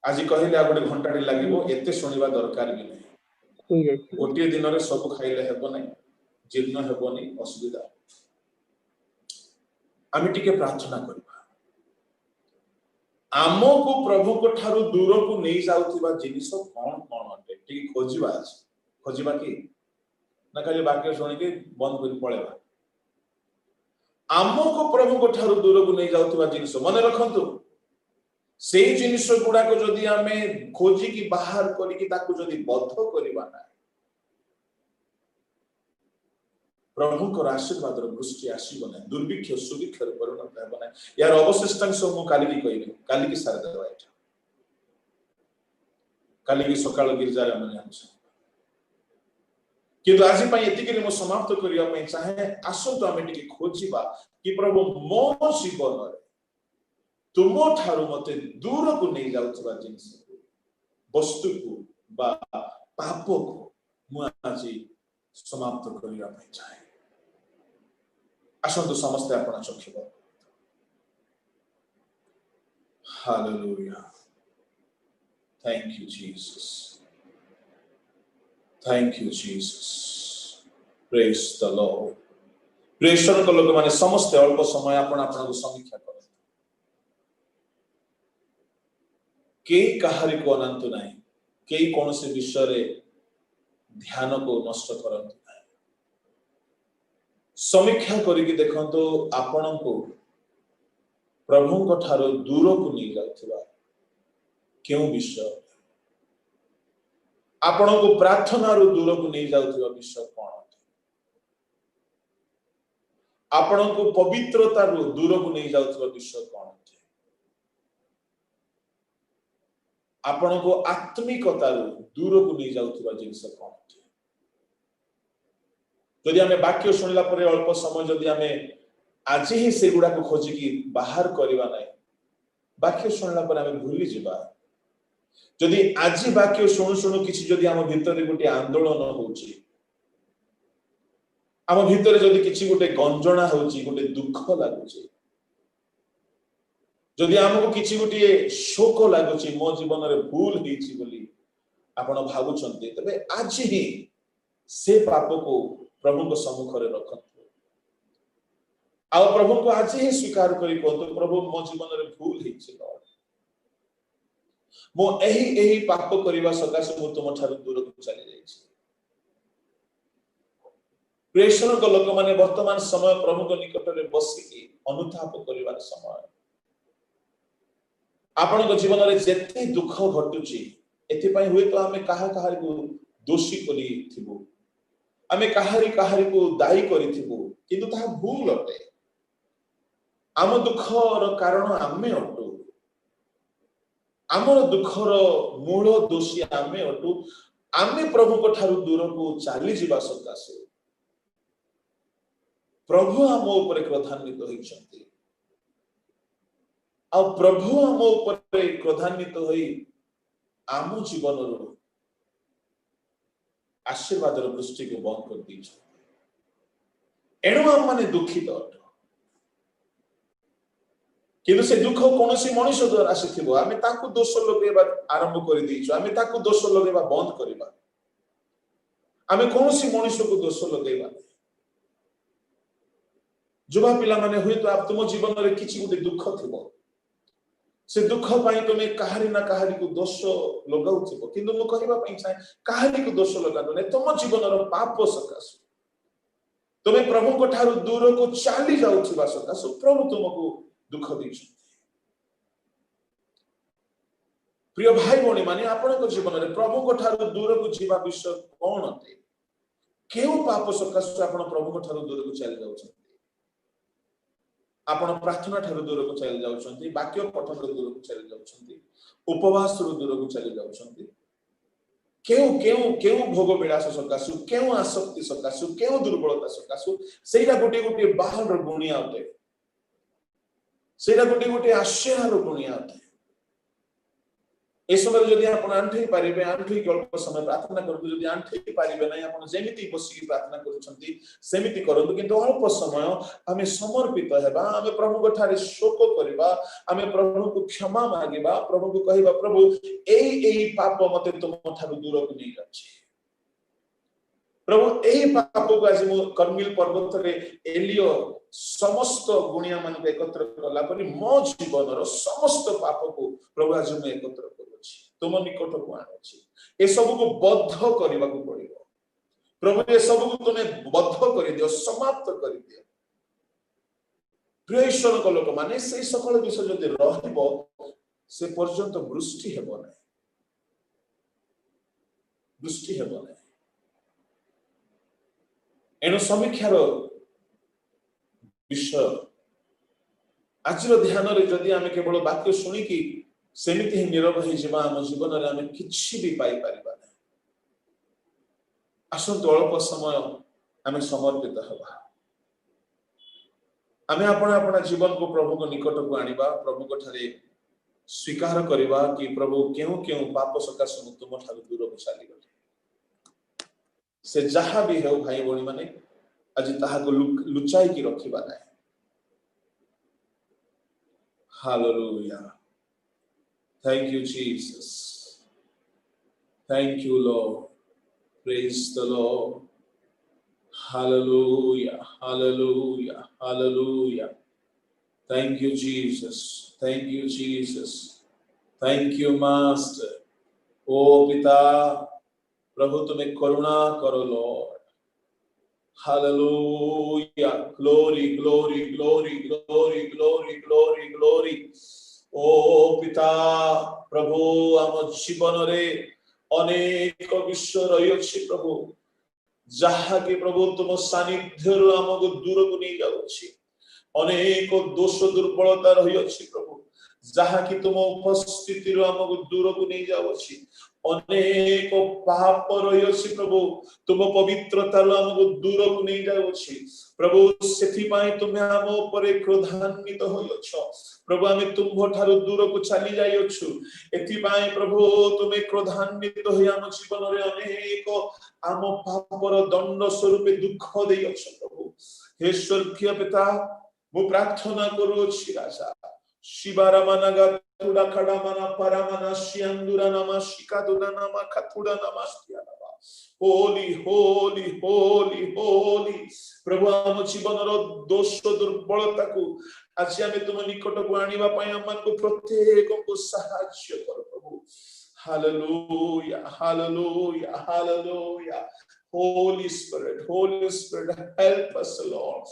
आज कहले आ गोटे घंटा टी लागिवो एते सुनिबा दरकार भी नहीं गोटे दिन रे सब खाइले हेबो नहीं जीर्ण हेबो नहीं असुविधा आमी टिके प्रार्थना करबा आमो को प्रभु को ठारू दूर को नहीं जाउथिबा जिनिस कोन कोन अटे टिके खोजिबा की ना खाली वाक्य सुनि के बंद कर पळेबा आमो को प्रभु को ठारू दूर को नहीं जाउथिबा जिनिस मन रखंतु से जिनिस गुडा को जदी हमें खोजी की बाहर करी की ताकू जदी बद्ध करबा ना प्रभु को आशीर्वाद रो दृष्टि आसीबो ना दुर्भिक्ष सुभिक्ष रो परिणत हेबो ना यार अवशिष्टांश मु काली की कहबी काली की सार देबा एटा काली की सकाळ गिरजा रे मन आछ किंतु आज पई एति के मु समाप्त करिया पई चाहे आसो तो हमें टिके खोजिबा कि प्रभु मो जीवन रे तुमो ठारू मते दूर को नहीं जाउतबा जिंस वस्तु को बा पाप को मु आज समाप्त करिया पई चाहे आसो तो समस्त आपण चखिबो hallelujah thank you Jesus Thank you, Jesus. Praise the Lord. प्रेषण को लोग माने समस्त अल्प समय आपण आपण को समीक्षा कर के कहारी को अनंत नाही के कौन से विषय रे ध्यान को नष्ट करंत नाही समीक्षा करी कि देखंतो आपण को प्रभु को ठारो दूर को नहीं जाउथिबा केउ विषय आपण को प्रार्थना रो दूर को नहीं जाउथिबा विषय कोन आपण को पवित्रता रो दूर को नहीं जाउथिबा विषय कोन आपण को आत्मिकता रो दूर को नहीं जाउथिबा जिंस कोन जदि हमें वाक्य सुनला परे अल्प समय जदि हमें आज ही से गुडा को खोजी की बाहर करबा नै वाक्य सुनला परे हमें भूली जिबा जदि आज वाक्य सुनु सुनु किछि जदि हम भीतर गोटे आंदोलन होउची हम भीतर जदि किछि गोटे गंजणा होउची गोटे दुख लागुची जदि हमको किछि गोटे शोक लागुची मो जीवन रे भूल हेछि बोली आपण भाबुचंते तबे आज ही से पाप को प्रभु को सम्मुख रे रखंतु आ प्रभु को आज ही स्वीकार करी कहतो प्रभु मो जीवन रे भूल हेछि लॉर्ड मो एही पाप करिवा सकाश मु तुम ठारू दूर को चली जाई छी प्रेषण को लोक माने वर्तमान समय प्रभु को निकट रे बसी की अनुताप करिवार समय आपण को जीवन रे जेते दुख घटुची एथि पई होय तो हमें कहा को दोषी करी थिबो हमें कहारी को दायी करी थिबो किंतु ता भूल अटे आम दुख रो कारण आमे अटू आमर दुखर मूल दोषी आमे अटू आमे प्रभु को ठारू दूर को चली जीवा सकाशे प्रभु आम ऊपर क्रोधान्वित होइछंती आ प्रभु आम ऊपर क्रोधान्वित होई आम जीवन रो आशीर्वाद रो दृष्टि को बंद कर दीछ एणु हम माने दुखित अटू किंतु से दुख कौन सी मनुष्य द्वारा आसीथिबो आमे ताकू दोष लगेबा आरंभ कर दीछु आमे ताकू दोष लगेबा बंद करबा आमे कौन सी मनुष्य को दोष लगेबा जुवा पिला माने हुई तो आप तुम जीवन रे किछि गुटे दुख थिबो से दुख पाई तुमे कहारी ना कहारी को दोष लगाउथिबो किंतु मु कहबा पई चाहे कहारी को दोष लगानो ने तुम जीवन रो पाप सकाश तुमे प्रभु को ठारू दूर को चाली जाउथिबा सकाश प्रभु तुमको दुख दी प्रिय भाई भौणी माने आपन जीवन में प्रभु को ठारू दूर को जीवा विषय कौन अटे केउ पाप सकाश आपण प्रभु को ठारू दूर को चल जाउछन आपण प्रार्थना ठारू दूर को चल जाउछन वाक्य पठन ठारू दूर को चल जाउछन उपवास ठारू दूर को चल जाउछन केउ केउ केउ भोग विलास सकाशु केउ आसक्ति सकाशु केउ दुर्बलता सकाशु सेटा गोटे गोटे बाहर गुणिया अटे सेटा गोटे गोटे आश्चर्य गुणिया अटे ए समय जदि आपण आंठई पारिबे आंठई अल्प समय प्रार्थना करबे जदि आंठई पारिबे नै आपण जेमिति बसिकी प्रार्थना करूछंती सेमिति करंतु किंतु अल्प समय हमें समर्पित हेबा हमें प्रभु को ठारे शोक करबा हमें प्रभु को क्षमा मांगीबा प्रभु को कहिबा प्रभु एई पाप मते तुम ठारू दूर को नै जाछि प्रभु एई पाप को आज मो कर्मिल पर्वत रे एलियो समस्त गुणिया मान को एकत्र कला परि मो जीवन रो समस्त पाप को प्रभु आज मैं एकत्र करूछि तुम निकट को आछि ए सब को बद्ध करबा को पड़िबो प्रभु ए सब को तने बद्ध करि दियो समाप्त करि दियो प्रिय ईश्वर को लोक माने से सकल विषय जदि रहइबो से पर्यंत वृष्टि हेबो नै वृष्टि हेबो नै एनो समीक्षार विषय आज ध्यान रे जदि आमे केवल वाक्य सुनी कि सेमिति ही नीरव हो जिबा हम जीवन रे आमे किछि भी पाई परिबा नै आसंत अल्प समय आमे समर्पित हबा आमे अपना जीवन को प्रभु को निकट को आनिबा प्रभु को ठारे स्वीकार करबा कि प्रभु केउ केउ पाप सकाश तुम ठार दूर को चली गले से जहा भी हो भाई भौणी माने आज ताहा को लुचाई की रखिबा नै hallelujah Thank you, Jesus. Thank you, Lord. Praise the Lord. Hallelujah. Hallelujah. Hallelujah. Thank you, Jesus. Thank you, Jesus. Thank you, Master. Oh, Pita, Prabhu, तुम्हें करुणा करो, Lord. Hallelujah. Glory, glory, glory, glory, glory, glory, glory. ओ पिता प्रभु आम जीवन रे अनेक विषय रही अछि प्रभु जहा के प्रभु तुम सानिध्य रो हमको दूर को नहीं जाउछि अनेक दोष दुर्बलता रही अछि प्रभु जहा कि तुम उपस्थिति रो हमको दूर को नहीं जाउछि अनेक पाप रही अछि प्रभु तुम पवित्रता रो हमको दूर को नहीं जाउछि प्रभु सेथि पाई तुम हम ऊपर क्रोधान्वित होइछो प्रभु आमे तुम ठारू दूर को चली जाइछु एथि पाई प्रभु तुमे क्रोधान्वित होई हम जीवन रे अनेक आम पापर दंड स्वरूप दुख देइछ प्रभु हे स्वर्गीय पिता मु प्रार्थना करूछि राजा शिवारामानागा तुडा खडामाना परामाना शियांदुरा नामा शिकादुना नामा खतुडा नामा स्थियानामा होली होली होली होली प्रभु आम जीवन रो दोष दुर्बलता को आज आमे तुम निकट को आनिबा पय हमन को प्रत्येक को सहाय्य कर प्रभु hallelujah hallelujah hallelujah holy spirit help us lord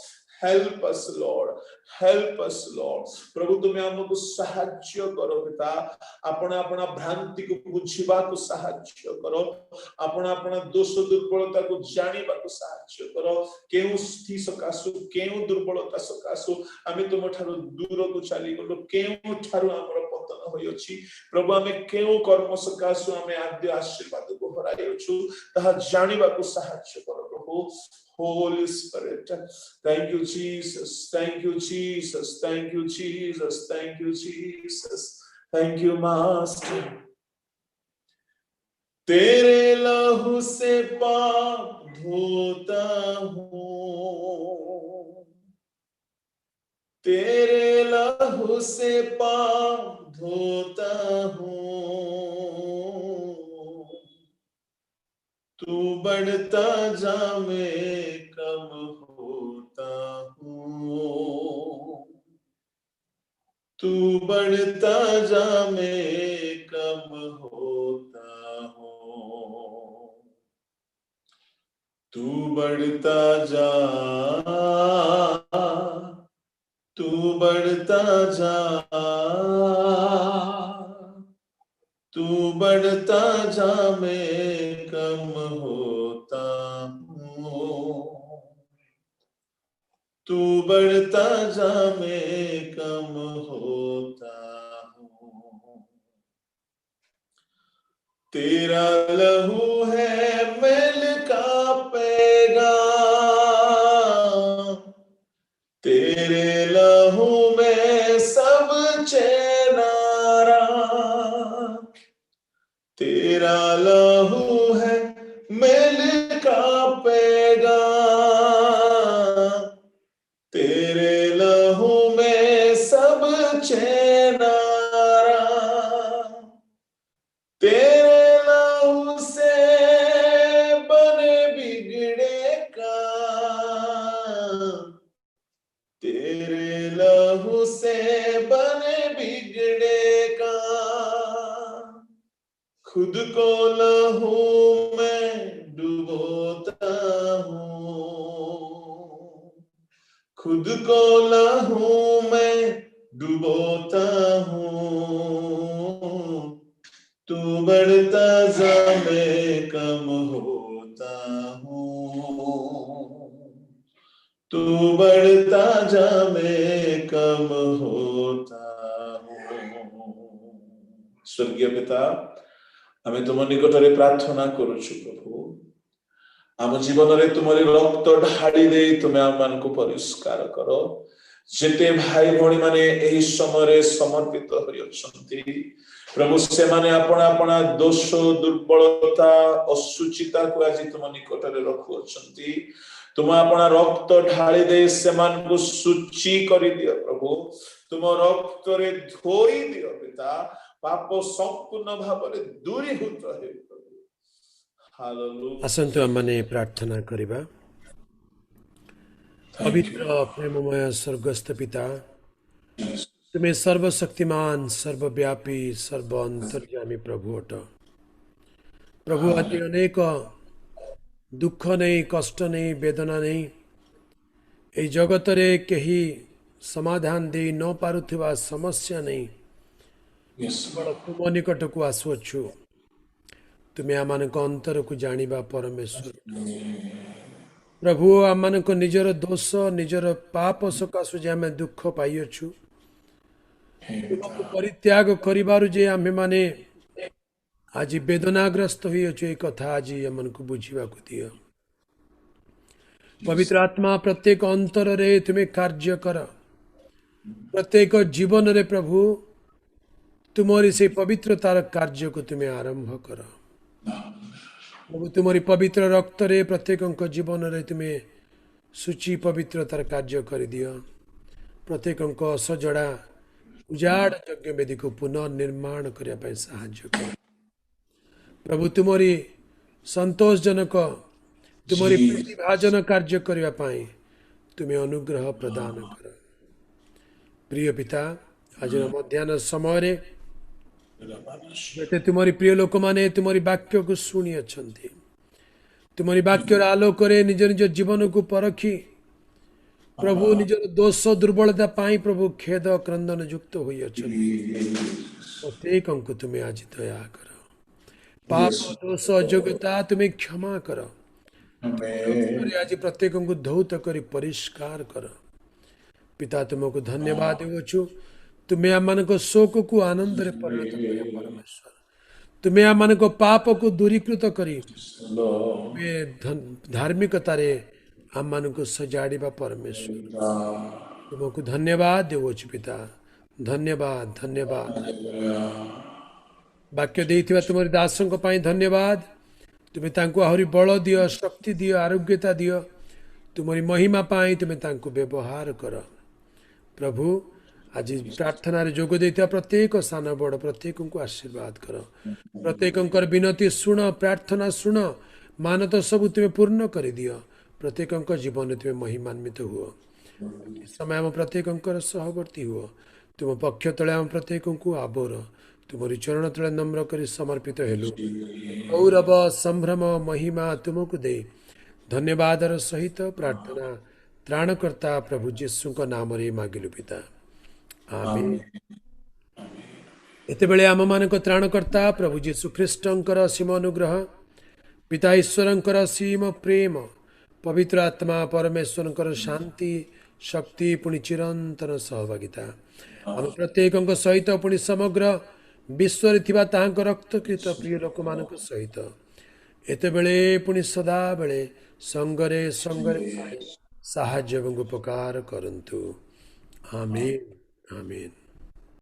help us lord प्रभु तुम्हें हमको सहाय्य करो पिता अपना अपना भ्रांति को बुझिबा को सहाय्य करो अपना अपना दोष दुर्बलता को जानिबा को सहाय्य करो केउ स्थिति सकासु केउ दुर्बलता सकासु आमे तुम ठारो दूर को चली गलो केउ ठारो हमर पतन होय अछि प्रभु आमे केउ कर्म सकासु आमे आद्य आशीर्वाद को हराय छु ता जानिबा को सहाय्य करो प्रभु Holy Spirit, thank you, Jesus. Thank you, Jesus. Thank you, Jesus. Thank you, Jesus. Thank you, Master. तेरे लहू से पाप धोता हूँ, तेरे लहू से पाप धोता हूँ, तू बढ़ता जा मैं कम होता हूँ, तू बढ़ता जा मैं कम होता हूँ, तू बढ़ता जा, तू बढ़ता जा, तू बढ़ता जा मैं कम होता हूँ, तू बढ़ता जा मैं कम होता हूँ। तेरा लहू है मैल का पैगाम, तेरे लहू में सब चैन आराम। तेरा लहू है मैल का पैगाम, तेरे लहू में सब चैन आराम। तेरे लहू से बने बिगड़े काम, तेरे लहू से बने बिगड़े काम। खुद को लहू में डुबोता हूँ, खुद को लहू में डुबोता हूँ। तू बढ़ता जा मैं कम होता हूँ, तू बढ़ता जा मैं कम होता हूँ। स्वर्गीय पिता, आमे तुम निकटरे प्रार्थना करुछु प्रभु, आम जीवन रे तुमरी रक्त ढाड़ी दे तुमे आम मान को परिष्कार करो। जेते भाई भौणी माने एही समय समर्पित होई अछंती प्रभु, से माने अपना अपना दोष दुर्बलता असुचिता को आज तुम निकटरे रखु अछंती। तुम अपना रक्त ढाड़ी दे से मान को सुची करि दियो प्रभु, तुम रक्त रे धोई दियो पिता, पाप संपूर्ण भाव रे दूरीभूत हे प्रभु। हालेलुया। आसंतु आमने प्रार्थना करिबा। पवित्र प्रेममय स्वर्गस्थ पिता, तुम्हें सर्वशक्तिमान सर्वव्यापी सर्व अंतर्यामी प्रभु अट। प्रभु आज अनेक दुख नहीं, कष्ट नहीं, वेदना नहीं, ए जगत रे कहीं समाधान दे न पारुथिबा समस्या नहीं, बड़ तुम निकट को आसुअछु। तुम्हें आमान अंतर को जानिबा परमेश्वर प्रभु, आम को निजर दोष निजर पाप सकाशु जे आम दुख पाइछु, तुमको परित्याग करिबारु जे आमे माने आज वेदनाग्रस्त हुई अच्छे एक कथा आज आम को बुझा दियो। पवित्र आत्मा प्रत्येक अंतर रे तुम्हें कार्य कर, प्रत्येक जीवन रे प्रभु तुम्हारी से पवित्रतार कार्य को तुम्हें आरंभ कर। प्रभु तुम्हारी पवित्र रक्त रे प्रत्येक जीवन रे तुम्हें सूची पवित्रतार कार्य कर दियो। प्रत्येक सजड़ा उजाड़ यज्ञ वेदी को पुनर्निर्माण करने साहाय्य कर। प्रभु तुम्हारी संतोषजनक तुम्हारी प्रतिभाजन कार्य करने तुम्हें अनुग्रह प्रदान कर। प्रिय पिता, आज मध्याह्न समय रे बेटे तुम्हारी प्रिय लोक माने तुम्हारी वाक्य को शुणी अच्छे, तुम्हारी वाक्यर आलोक निज निज जीवन को परखी प्रभु निजर दोष दुर्बलता पाई प्रभु खेद क्रंदन युक्त हुई प्रत्येक तुम्हें आज दया कर। पाप दोष अयोग्यता तुम्हें क्षमा कर। आज प्रत्येक को धौत कर परिष्कार कर। पिता तुमको धन्यवाद देवछु, तुम्हें आम मान शोक को आनंद रे परिणत कर परमेश्वर। तुम्हें आम मान पाप को दूरीकृत करी धार्मिकता रे आम मान को सजाड़ा परमेश्वर। तुमको धन्यवाद देवछु पिता, धन्यवाद धन्यवाद। वाक्य देइथिबा तुमरी दासंक पाई धन्यवाद। तुम्हें तांको आहुरी बल दियो, शक्ति दियो, आरोग्यता दियो। तुम्हारी महिमा पाई तुम्हें तांको व्यवहार कर। प्रभु आज प्रार्थना रे जोग देइथिबा प्रत्येक सान बड़ प्रत्येक को आशीर्वाद कर। प्रत्येक विनती शुण, प्रार्थना शुण, मानत सब तुम्हें पूर्ण कर दियो। प्रत्येक जीवन तुम्हें महिमान्वित हुओ। समय आम प्रत्येक सहवर्ती हुओ। तुम पक्ष तले आम प्रत्येक को आबोर तुमरी चरण तले नम्र कर समर्पित हेलु। गौरव संभ्रम महिमा तुमको दे धन्यवादर सहित प्रार्थना त्राणकर्ता प्रभु जीशु नाम रे मागिलु पिता, आमीन। ଏତେବେଳେ ଆମମାନଙ୍କ ତ୍ରାଣକର୍ତ୍ତା ପ୍ରଭୁ ଯୀଶୁ ଖ୍ରୀଷ୍ଟଙ୍କର ଅସୀମ ଅନୁଗ୍ରହ, ପିତା ଈଶ୍ୱରଙ୍କର ଅସୀମ ପ୍ରେମ, ପବିତ୍ର ଆତ୍ମା ପରମେଶ୍ୱରଙ୍କର ଶାନ୍ତି, ଶକ୍ତି, ପୁଣି ଚିରନ୍ତନ ସହଭାଗିତା ଆମ ପ୍ରତ୍ୟେକଙ୍କ ସହିତ, ପୁଣି ସମଗ୍ର ବିଶ୍ୱରେ ଥିବା ତାହାଙ୍କ ରକ୍ତକୃତ ପ୍ରିୟ ଲୋକମାନଙ୍କ ସହିତ ଏତେବେଳେ ପୁଣି ସଦାବେଳେ ସଙ୍ଗରେ ସଙ୍ଗରେ ଥାଇ ସାହାଯ୍ୟ ଏବଂ ଉପକାର କରନ୍ତୁ। ଆମେନ୍, ଆମେନ୍।